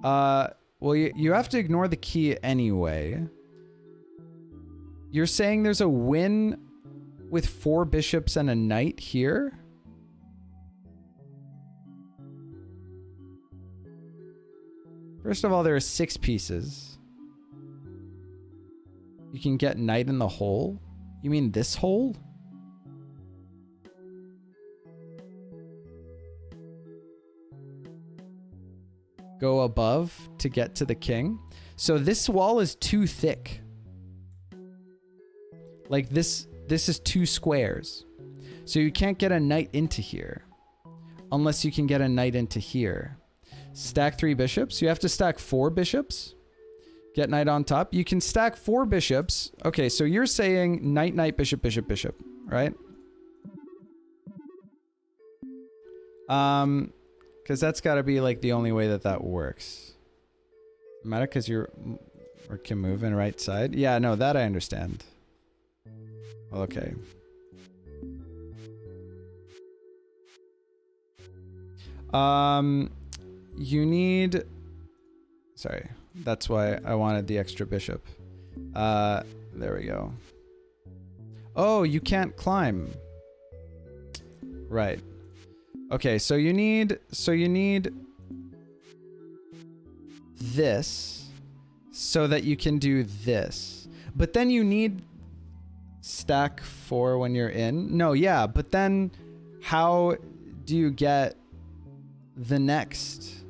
Well, you have to ignore the key anyway. You're saying there's a win with 4 bishops and a knight here? First of all, there are 6 pieces. You can get knight in the hole? You mean this hole? Go above to get to the king. So this wall is too thick. Like this is 2 squares. So you can't get a knight into here. Unless you can get a knight into here. Stack 3 bishops. You have to stack 4 bishops. Get knight on top. You can stack 4 bishops. Okay, so you're saying knight, knight, bishop, bishop, bishop, right? Because that's got to be like the only way that works. Matter because you're or can move in right side. Yeah, no, that I understand. Okay. You need. Sorry, that's why I wanted the extra bishop. There we go. Oh, you can't climb. Right. Okay, so you need this so that you can do this. But then you need stack 4 when you're in. No, yeah, but then how do you get the next?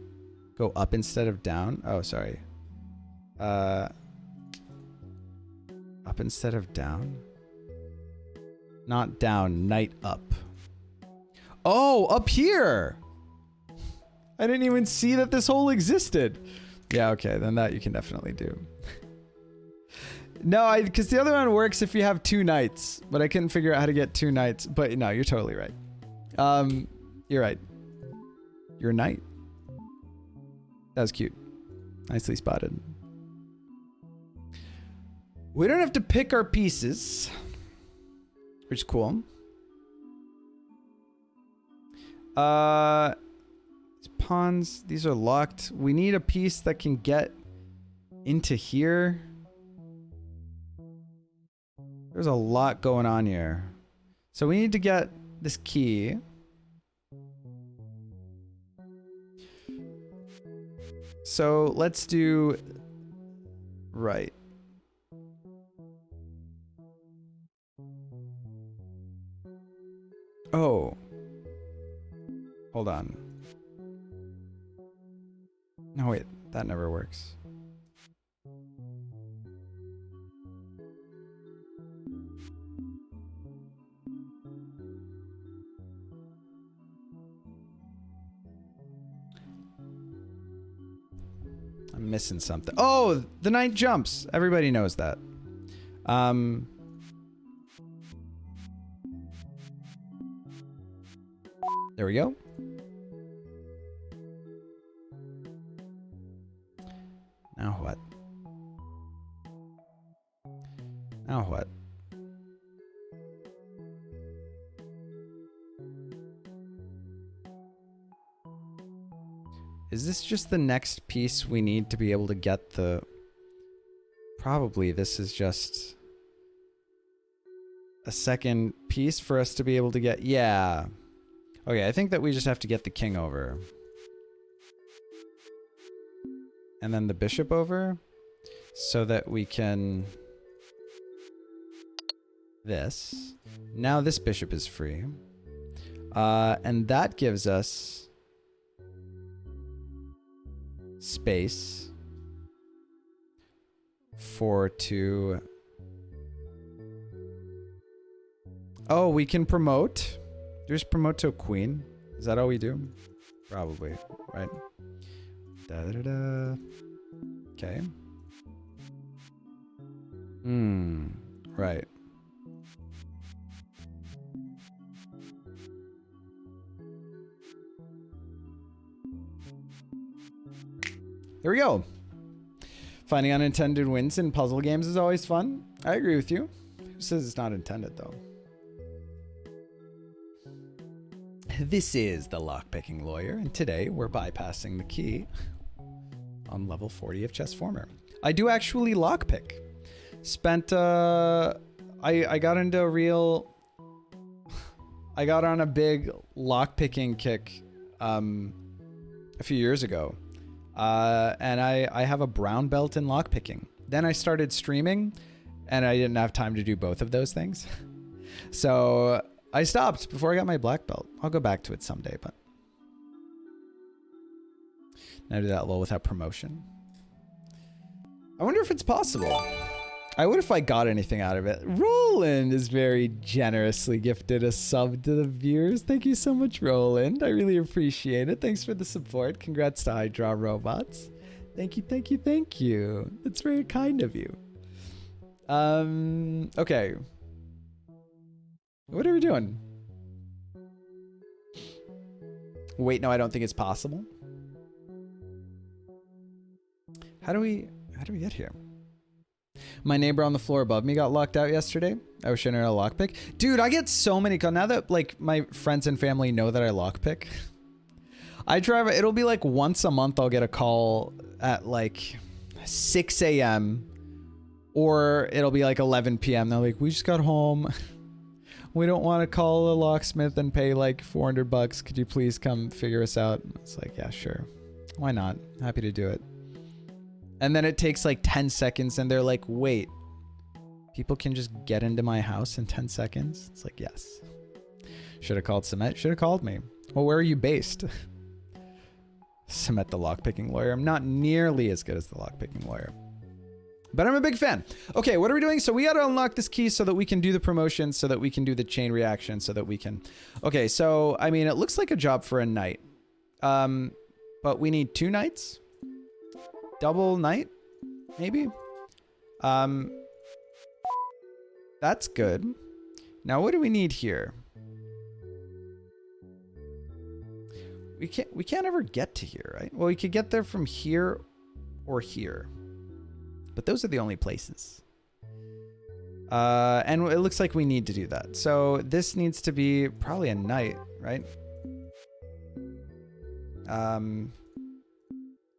Go up instead of down? Oh, sorry. Up instead of down? Not down, knight up. Oh, up here! I didn't even see that this hole existed. Yeah, okay, then that you can definitely do. No, because the other one works if you have 2 knights, but I couldn't figure out how to get 2 knights. But no, you're totally right. You're right. You're a knight. That was cute. Nicely spotted. We don't have to pick our pieces, which is cool. Pawns, these are locked. We need a piece that can get into here. There's a lot going on here. So we need to get this key. So let's do right. Oh. Hold on. No, wait. That never works. I'm missing something. Oh, the knight jumps. Everybody knows that. There we go. Now what? Now what? Is this just the next piece we need to be able to get the... Probably this is just a second piece for us to be able to get... Yeah. Okay, I think that we just have to get the king over. And then the bishop over. So that we can... This. Now this bishop is free. And that gives us... space for to... Oh, we can promote. Just promote to a queen. Is that all we do? Probably, right? Da da da da. Okay. Right. There we go. Finding unintended wins in puzzle games is always fun. I agree with you. Who says it's not intended, though? This is the lockpicking lawyer, and today we're bypassing the key on level 40 of Chessformer. I do actually lockpick. Spent, I got into a real... I got on a big lockpicking kick a few years ago. And I have a brown belt in lockpicking. Then I started streaming, and I didn't have time to do both of those things. So I stopped before I got my black belt. I'll go back to it someday, but now do that lol without promotion. I wonder if it's possible. I wonder if I got anything out of it. Roland is very generously gifted a sub to the viewers. Thank you so much, Roland. I really appreciate it. Thanks for the support. Congrats to Hydra Robots. Thank you, thank you, thank you. That's very kind of you. Okay. What are we doing? Wait, no, I don't think it's possible. How do we get here? My neighbor on the floor above me got locked out yesterday. I was showing her a lockpick. Dude, I get so many calls. Now that like my friends and family know that I lockpick, I drive, it'll be like once a month I'll get a call at like 6 a.m. or it'll be like 11 p.m. They're like, we just got home. We don't want to call a locksmith and pay like $400. Could you please come figure us out? It's like, yeah, sure. Why not? Happy to do it. And then it takes like 10 seconds and they're like, wait, people can just get into my house in 10 seconds? It's like, yes. Should have called Cement. Should have called me. Well, where are you based? Cement the lockpicking lawyer. I'm not nearly as good as the lockpicking lawyer, but I'm a big fan. Okay, what are we doing? So we got to unlock this key so that we can do the promotion, so that we can do the chain reaction, so that we can... Okay, so, I mean, it looks like a job for a knight. But we need 2 knights. Double knight, maybe? That's good. Now, what do we need here? We can't ever get to here, right? Well, we could get there from here or here. But those are the only places. And it looks like we need to do that. So this needs to be probably a knight, right?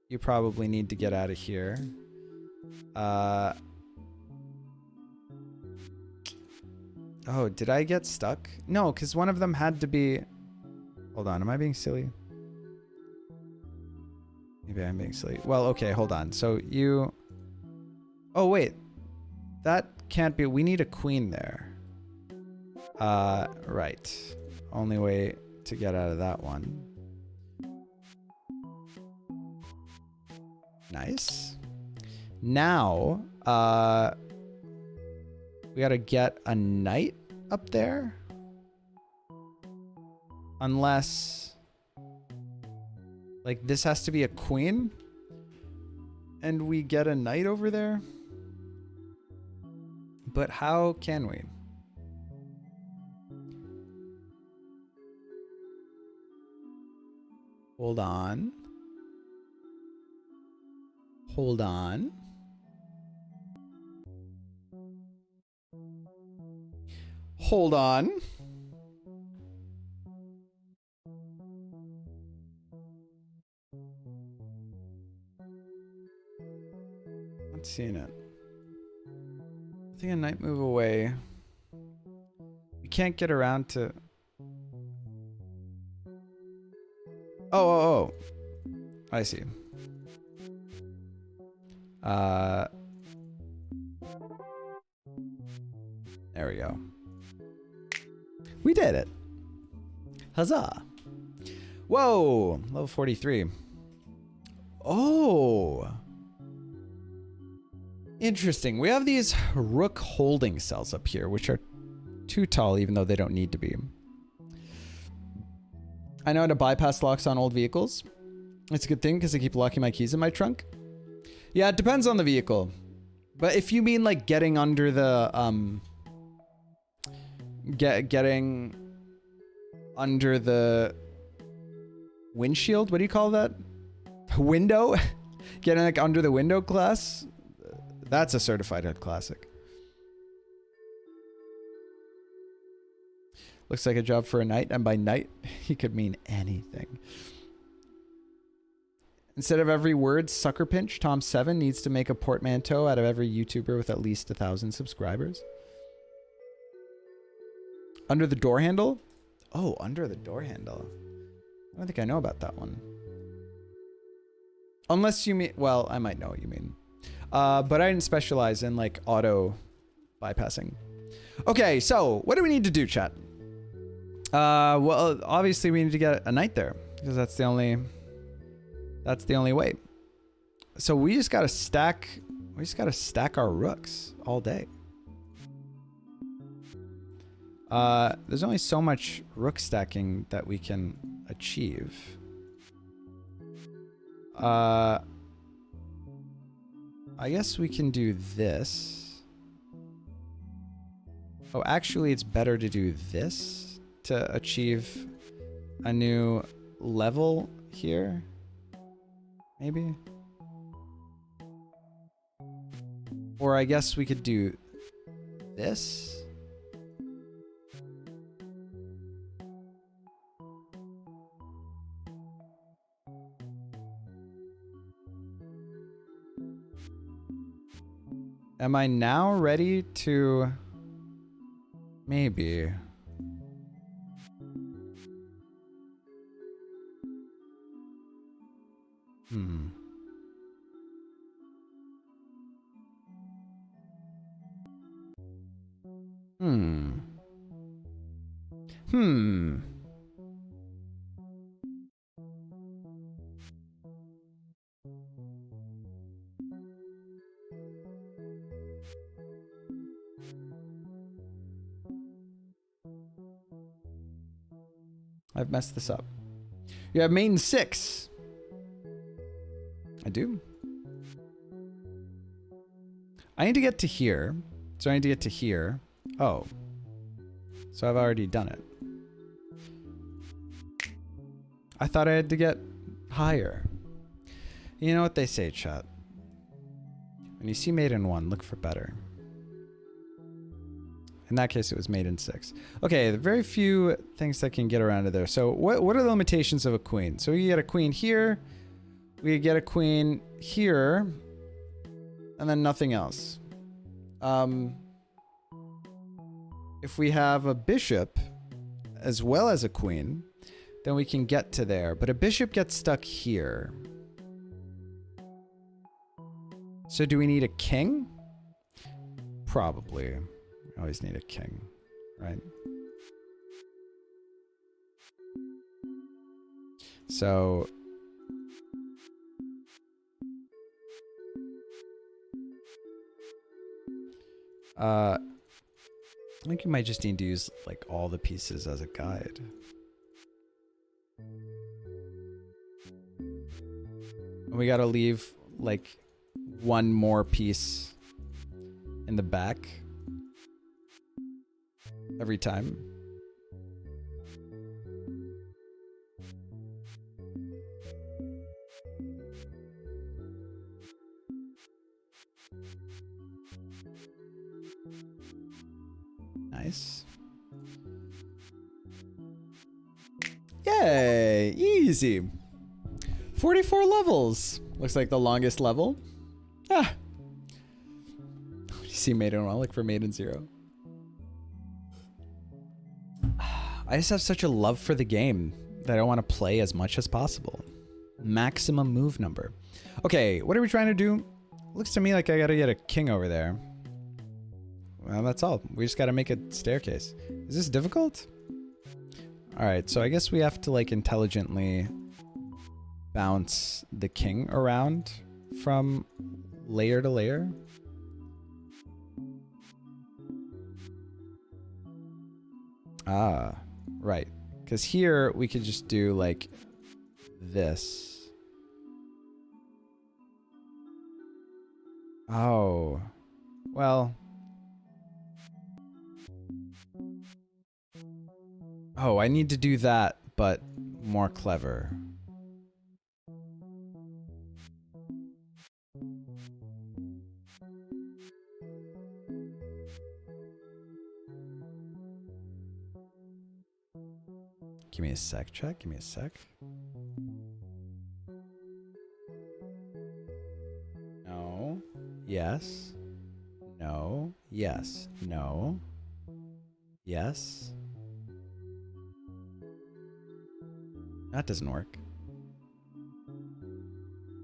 You probably need to get out of here. Oh, did I get stuck? No, because one of them had to be... Hold on, am I being silly? Maybe I'm being silly. Well, okay, hold on. So you... Oh, wait. That can't be... We need a queen there. Right. Only way to get out of that one. Nice. Now, we gotta get a knight up there. Unless... Like, this has to be a queen. And we get a knight over there. But how can we? Hold on. Hold on. Hold on. Not seeing it. I think a knight move away. We can't get around to... Oh. I see. There we go. We did it. Huzzah. Whoa. Level 43. Oh. Interesting. We have these rook holding cells up here, which are too tall, even though they don't need to be. I know how to bypass locks on old vehicles. It's a good thing because I keep locking my keys in my trunk. Yeah, it depends on the vehicle. But if you mean like getting under the getting under the windshield, what do you call that? Window? Getting like under the window glass That's a certified head classic. Looks like a job for a knight, and by knight, he could mean anything. Instead of every word, sucker pinch, Tom7 needs to make a portmanteau out of every YouTuber with at least 1,000 subscribers. Under the door handle? Oh, under the door handle. I don't think I know about that one. Unless you mean, well, I might know what you mean. But I didn't specialize in like auto bypassing. Okay, so what do we need to do, chat? Well, obviously we need to get a knight there because that's the only way. So we just gotta stack our rooks all day. There's only so much rook stacking that we can achieve. I guess we can do this. Oh, actually it's better to do this to achieve a new level here. Maybe. Or I guess we could do this. Am I now ready to... Maybe. Hmm. I've messed this up. You have mate in 6. I do. I need to get to here. So I need to get to here. Oh. So I've already done it. I thought I had to get higher. You know what they say, chat. When you see mate in 1, look for better. In that case, it was mate in 6. Okay, there are very few things that can get around to there. So what are the limitations of a queen? So we get a queen here. We get a queen here. And then nothing else. If we have a bishop as well as a queen, then we can get to there. But a bishop gets stuck here. So do we need a king? Probably. We always need a king, right? So... I think you might just need to use like all the pieces as a guide. And we gotta leave like one more piece in the back every time. Nice. Yay! Easy. 44 levels. Looks like the longest level. Ah. You see maiden 1, look for maiden 0. I just have such a love for the game that I want to play as much as possible. Maximum move number. Okay, what are we trying to do? Looks to me like I gotta get a king over there. Well, that's all. We just gotta make a staircase. Is this difficult? Alright, so I guess we have to like intelligently bounce the king around from layer to layer. Ah, right. Because here we could just do like this. Oh, well. Oh, I need to do that, but more clever. Give me a sec, chat. Give me a sec. No. Yes. No. Yes. No. Yes. That doesn't work.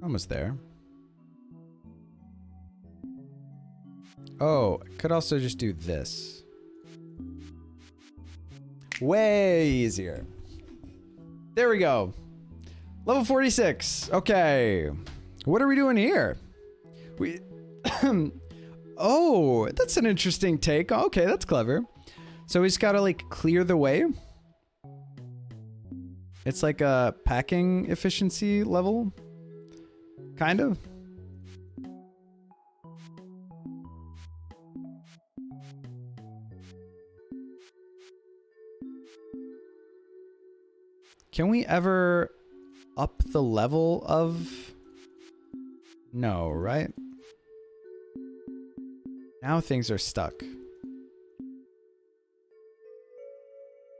Almost there. Oh, could also just do this. Way easier. There we go. Level 46. Okay. What are we doing here? We... Oh, that's an interesting take. Okay, that's clever. So we just gotta, like, clear the way. It's like a packing efficiency level. Kind of. Can we ever up the level of... No, right? Now things are stuck.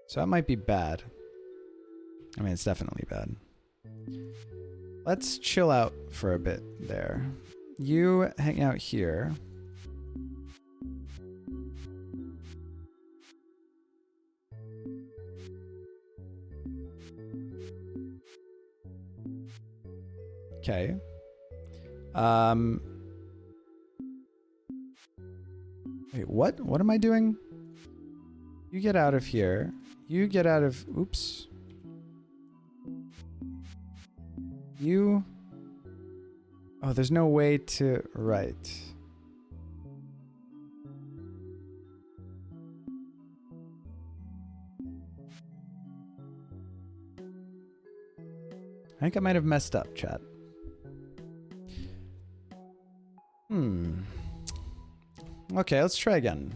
So that might be bad. I mean, it's definitely bad. Let's chill out for a bit there. You hang out here. Okay. Wait, what? What am I doing? You get out of here. You get out of... Oops. You... Oh, there's no way to... Right. I think I might have messed up, chat. Okay, let's try again.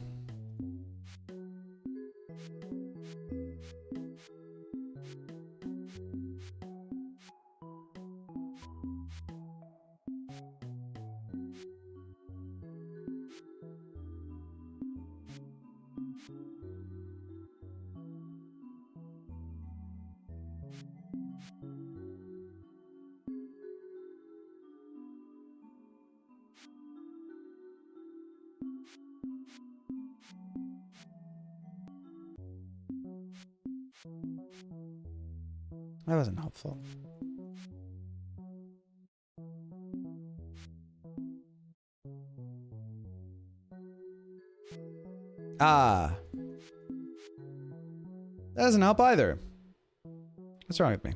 That wasn't helpful. Ah. That doesn't help either. What's wrong with me?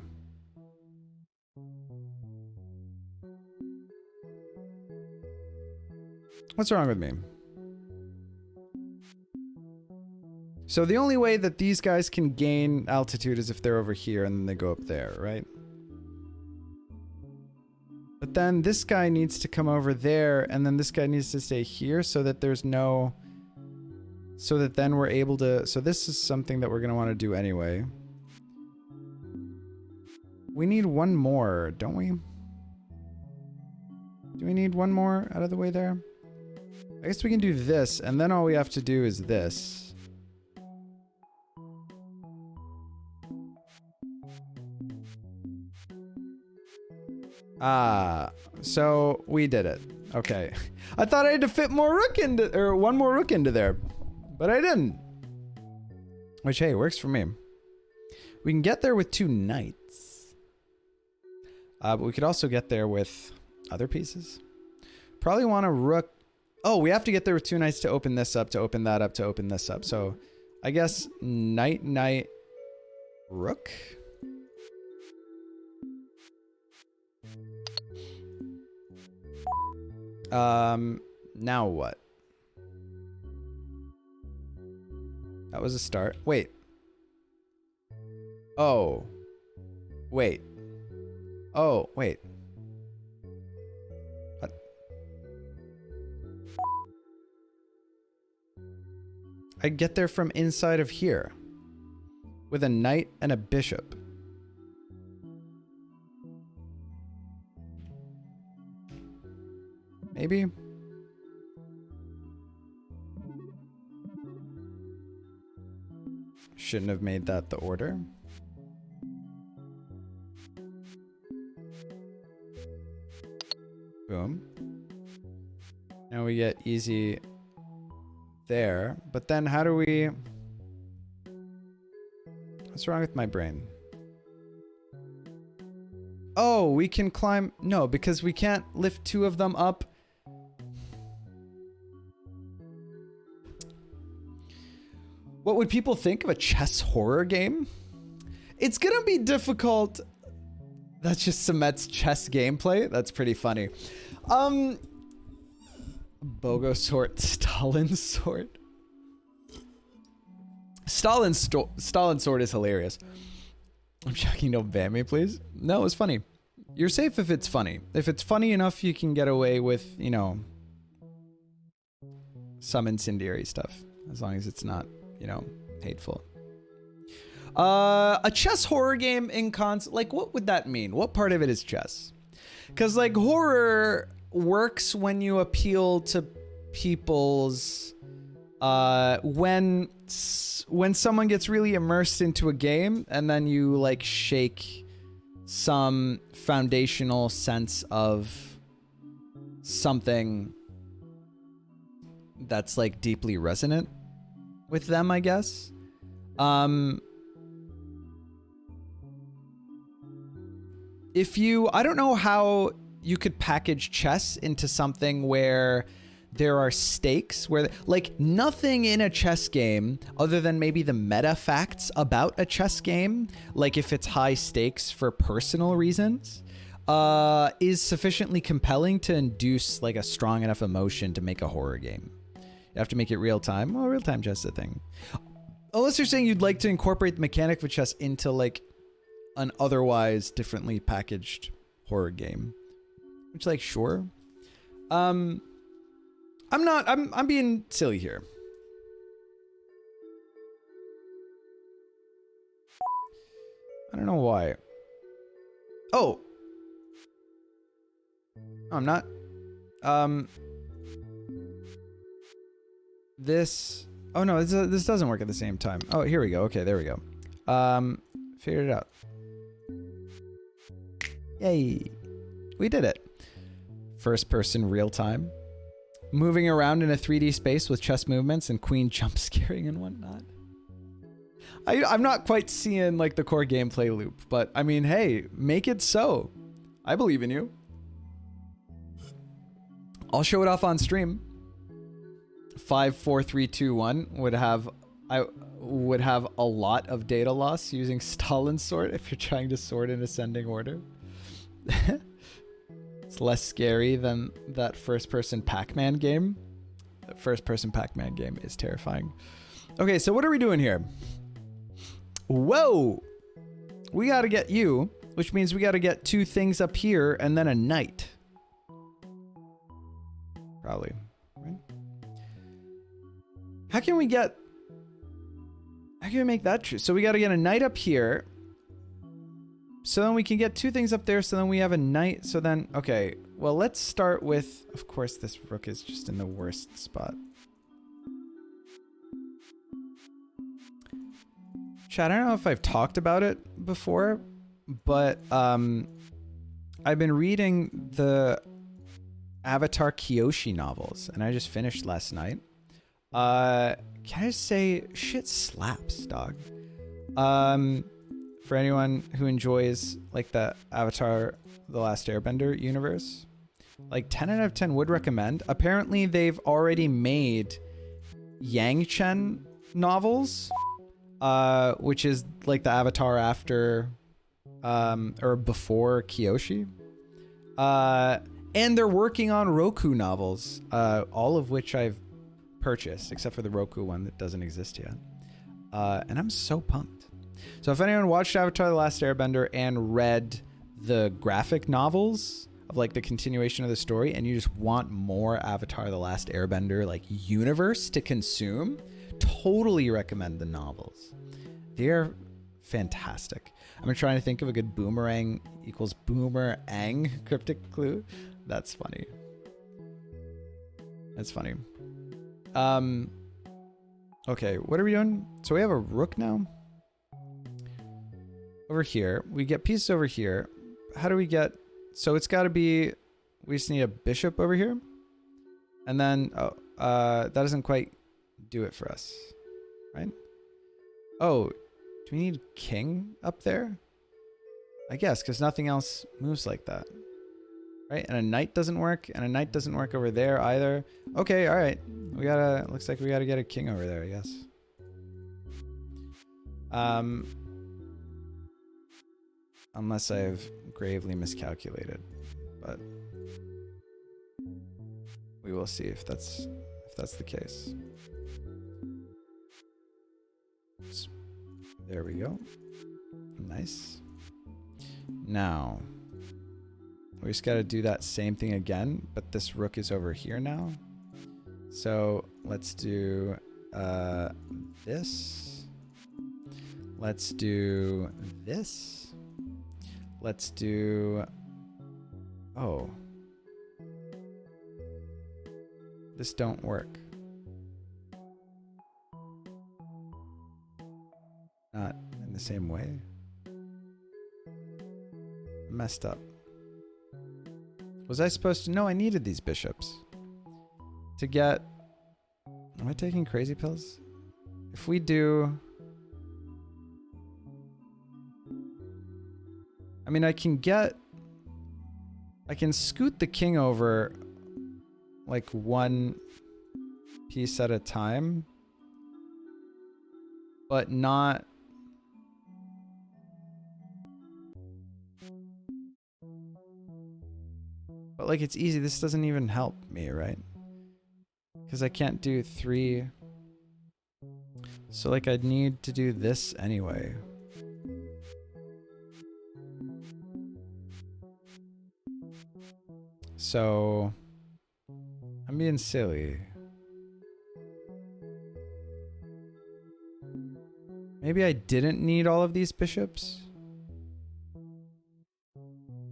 What's wrong with me? So the only way that these guys can gain altitude is if they're over here and then they go up there, right? But then this guy needs to come over there and then this guy needs to stay here so that there's no... So that then we're able to... So this is something that we're going to want to do anyway. We need one more, don't we? Do we need one more out of the way there? I guess we can do this and then all we have to do is this. Ah, so we did it. Okay. I thought I had to fit more rook into, or one more rook into there, but I didn't. Which, hey, works for me. We can get there with 2 knights. But we could also get there with other pieces. Probably want a rook. Oh, we have to get there with 2 knights to open this up, to open that up, to open this up. So I guess knight, knight, rook. Now what? That was a start. Wait. Oh. Wait. Oh, wait. What? I get there from inside of here. With a knight and a bishop. Maybe? Shouldn't have made that the order. Boom. Now we get easy there. But then how do we... What's wrong with my brain? Oh, we can climb... No, because we can't lift 2 of them up. What would people think of a chess horror game? It's gonna be difficult. That's just Sumet's chess gameplay. That's pretty funny. Bogo sword, Stalin sword. Stalin sword is hilarious. I'm joking, don't ban me, please. No, it's funny. You're safe if it's funny. If it's funny enough, you can get away with, you know, some incendiary stuff. As long as it's not, you know, hateful. A chess horror game in like, what would that mean? What part of it is chess? Because, like, horror works when you appeal to people's, when someone gets really immersed into a game and then you, like, shake some foundational sense of something that's, like, deeply resonant with them, I guess. If you, I don't know how you could package chess into something where there are stakes, where, like, nothing in a chess game other than maybe the meta facts about a chess game, like if it's high stakes for personal reasons, is sufficiently compelling to induce, like, a strong enough emotion to make a horror game. You have to make it real time. Well, real time chess is a thing. Unless you're saying you'd like to incorporate the mechanic of chess into, like, an otherwise differently packaged horror game, which, like, sure. I'm being silly here. I don't know why. Oh, I'm not. This. Oh no, this doesn't work at the same time. Oh, here we go. Okay, there we go. Figured it out. Yay. We did it. First person real time. Moving around in a 3D space with chess movements and queen jump scaring and whatnot. I'm not quite seeing, like, the core gameplay loop, but I mean, hey, make it so. I believe in you. I'll show it off on stream. 5, 4, 3, 2, 1 I would have a lot of data loss using Stalin's sword if you're trying to sort in ascending order. It's less scary than that first-person Pac-Man game. The first-person Pac-Man game is terrifying. Okay, so what are we doing here? Whoa! We gotta get you, which means we gotta get 2 things up here and then a knight. Probably. Right? How can we make that true? So we gotta get a knight up here. So then we can get 2 things up there, so then we have a knight, so then, okay. Well, let's start with, of course, this rook is just in the worst spot. Chat, I don't know if I've talked about it before, but I've been reading the Avatar Kyoshi novels, and I just finished last night. Can I just say, shit slaps, dog. For anyone who enjoys, like, the Avatar The Last Airbender universe, like, 10 out of 10 would recommend. Apparently they've already made Yang-Chen novels, which is like the Avatar after or before Kyoshi, and they're working on Roku novels, all of which I've purchased except for the Roku one that doesn't exist yet, and I'm so pumped. So if anyone watched Avatar The Last Airbender and read the graphic novels of, like, the continuation of the story, and you just want more Avatar The Last Airbender, like, universe to consume, totally recommend the novels. They're fantastic. I'm trying to think of a good boomerang equals boomerang cryptic clue. That's funny. That's funny. Okay, what are we doing? So we have a rook now. Over here. We get pieces over here. How do we get... So it's got to be... we just need a bishop over here. And then, that doesn't quite do it for us, right? Oh, do we need king up there? I guess, because nothing else moves like that. Right? And a knight doesn't work, and a knight doesn't work over there either. Okay, all right. Looks like we gotta get a king over there, I guess. Unless I've gravely miscalculated, but we will see if that's the case. There we go. Nice. Now, we just got to do that same thing again, but this rook is over here now. So let's do this. Let's do this. Let's do... Oh. This don't work. Not in the same way. Messed up. Was I supposed to? No, I needed these bishops to get... Am I taking crazy pills? If we do... I mean, I can scoot the king over like one piece at a time, but not... But like, it's easy. This doesn't even help me, right? Because I can't do 3. So like, I'd need to do this anyway. So I'm being silly. Maybe I didn't need all of these bishops.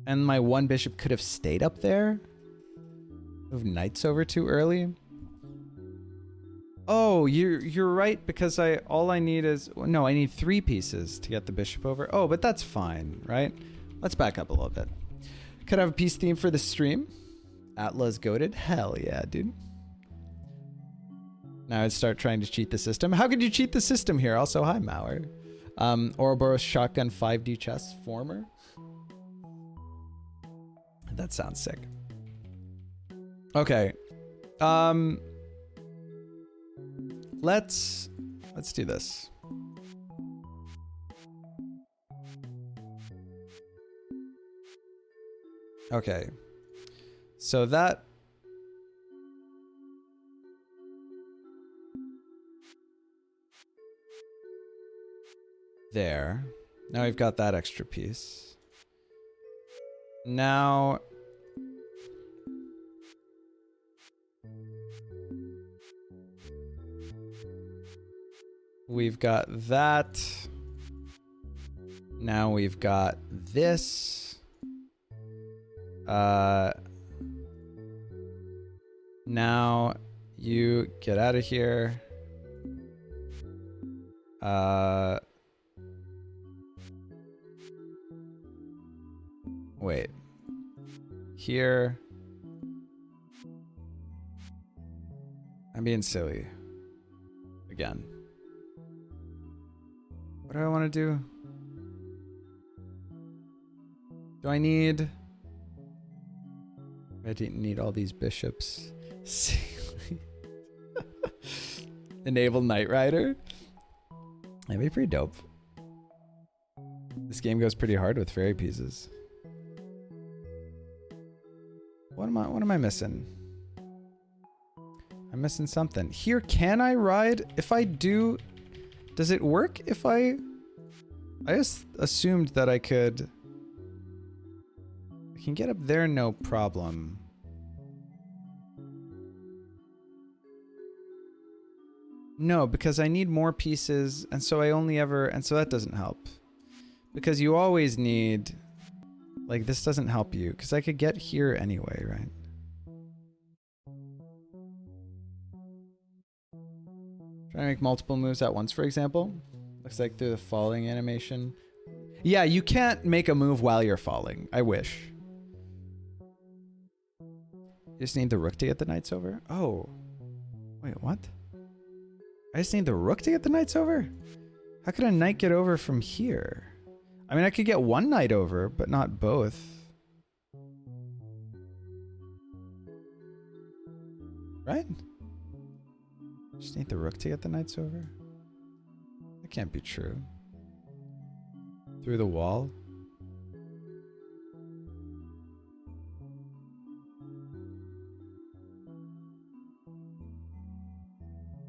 And my one bishop could have stayed up there. Move knights over too early. Oh, you're right, because all I need is... No, I need 3 pieces to get the bishop over. Oh, but that's fine, right? Let's back up a little bit. Could I have a peace theme for the stream? Atla's goated? Hell yeah, dude. Now I'd start trying to cheat the system. How could you cheat the system here? Also, hi, Mauer. Ouroboros Shotgun 5D Chessformer. That sounds sick. Okay. Let's do this. Okay. So that... There. Now we've got that extra piece. Now... We've got that. Now we've got this. Now you get out of here. Wait. Here. I'm being silly. Again. What do I want to do? Do I need... I didn't need all these bishops. Enable Knight Rider. That'd be pretty dope. This game goes pretty hard with fairy pieces. What am I missing? I'm missing something. Here, can I ride? If I do, does it work if I just assumed that I could... I can get up there no problem. No, because I need more pieces, and so I only ever... And so that doesn't help. Because you always need... Like, this doesn't help you, because I could get here anyway, right? Trying to make multiple moves at once, for example. Looks like through the falling animation. Yeah, you can't make a move while you're falling. I wish. You just need the rook to get the knights over? Oh. Wait, what? I just need the rook to get the knights over? How could a knight get over from here? I mean, I could get one knight over, but not both. Right? Just need the rook to get the knights over? That can't be true. Through the wall?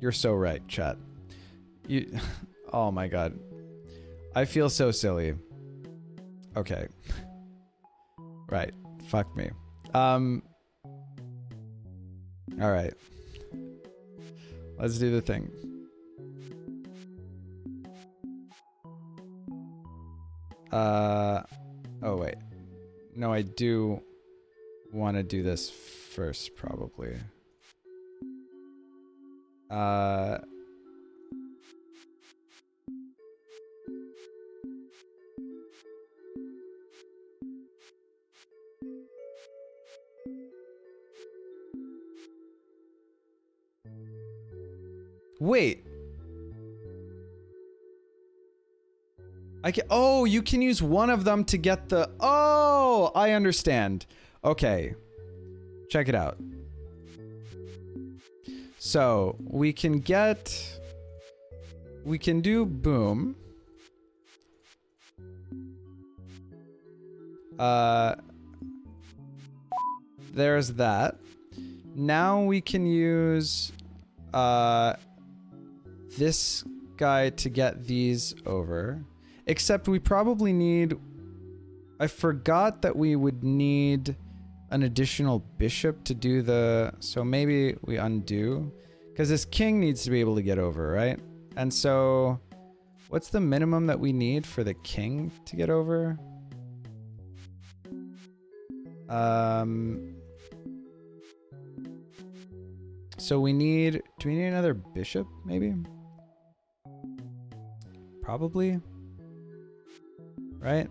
You're so right, chat. You, oh my god. I feel so silly. Okay. Right. Fuck me. All right. Let's do the thing. Oh wait. No, I do want to do this first, probably. Wait. I can, oh, you can use one of them to get the, oh, I understand. Okay. Check it out. So we can do boom. There's that. Now we can use this guy to get these over. Except we probably need, I forgot that we would need an additional bishop to do the, so maybe we undo, because this king needs to be able to get over, right? And so what's the minimum that we need for the king to get over? So we need, do we need another bishop maybe? Probably. Right?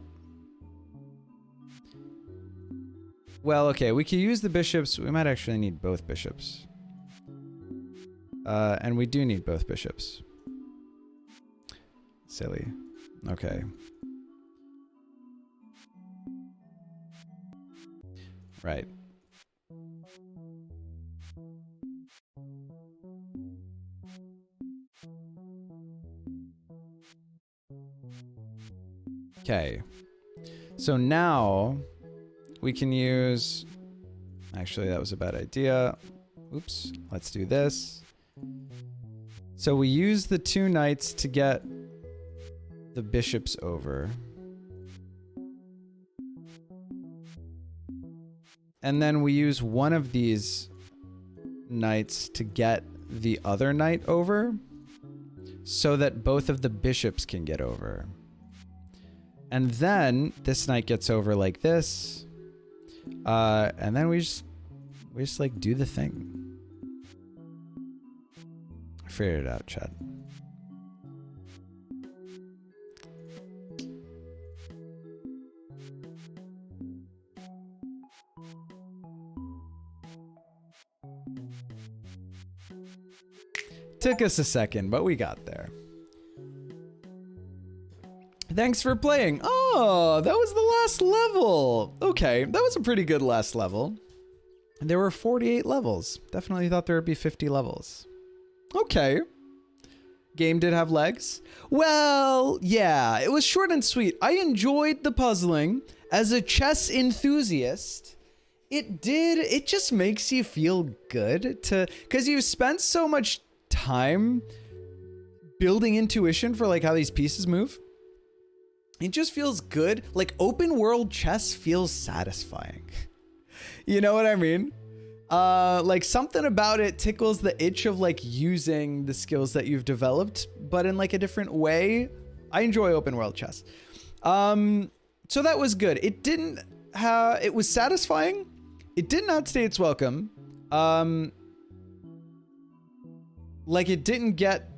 Well, okay, we could use the bishops. We might actually need both bishops. And we do need both bishops. Silly. Okay. Right. Okay. So now we can use, actually that was a bad idea. Oops, let's do this. So we use the two knights to get the bishops over. And then we use one of these knights to get the other knight over so that both of the bishops can get over. And then this knight gets over like this. And then we just like do the thing. I figured it out, chat. Took us a second, but we got there. Thanks for playing. Oh, that was the last level. Okay, that was a pretty good last level. There were 48 levels. Definitely thought there would be 50 levels. Okay. Game did have legs. Well, yeah, it was short and sweet. I enjoyed the puzzling. As a chess enthusiast, it just makes you feel good because you've spent so much time building intuition for like how these pieces move. It just feels good. Like open world chess feels satisfying. You know what I mean? Like something about it tickles the itch of like using the skills that you've developed, but in like a different way. I enjoy open world chess. So that was good. It was satisfying. It didn't outstay its welcome. Like it didn't get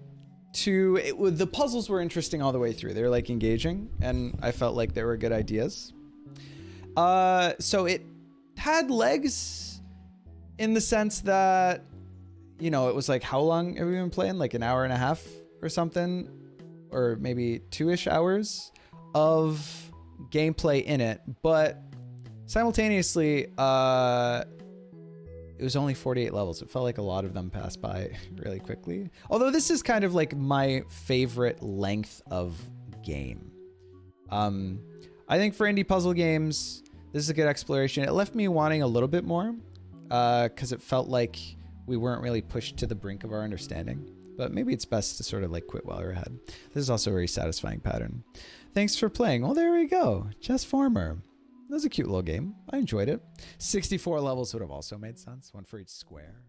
the puzzles were interesting all the way through. They were like engaging and I felt like there were good ideas. So it had legs. in the sense that, you know, it was like, how long have we been playing? Like an hour and a half or something, or maybe 2-ish hours of gameplay in it. But simultaneously, it was only 48 levels. It felt like a lot of them passed by really quickly. Although this is kind of like my favorite length of game. I think for indie puzzle games, this is a good exploration. It left me wanting a little bit more, because it felt like we weren't really pushed to the brink of our understanding. But maybe it's best to sort of like quit while we're ahead. This is also a very satisfying pattern. Thanks for playing. Well, there we go. Chessformer. That was a cute little game. I enjoyed it. 64 levels would have also made sense. One for each square.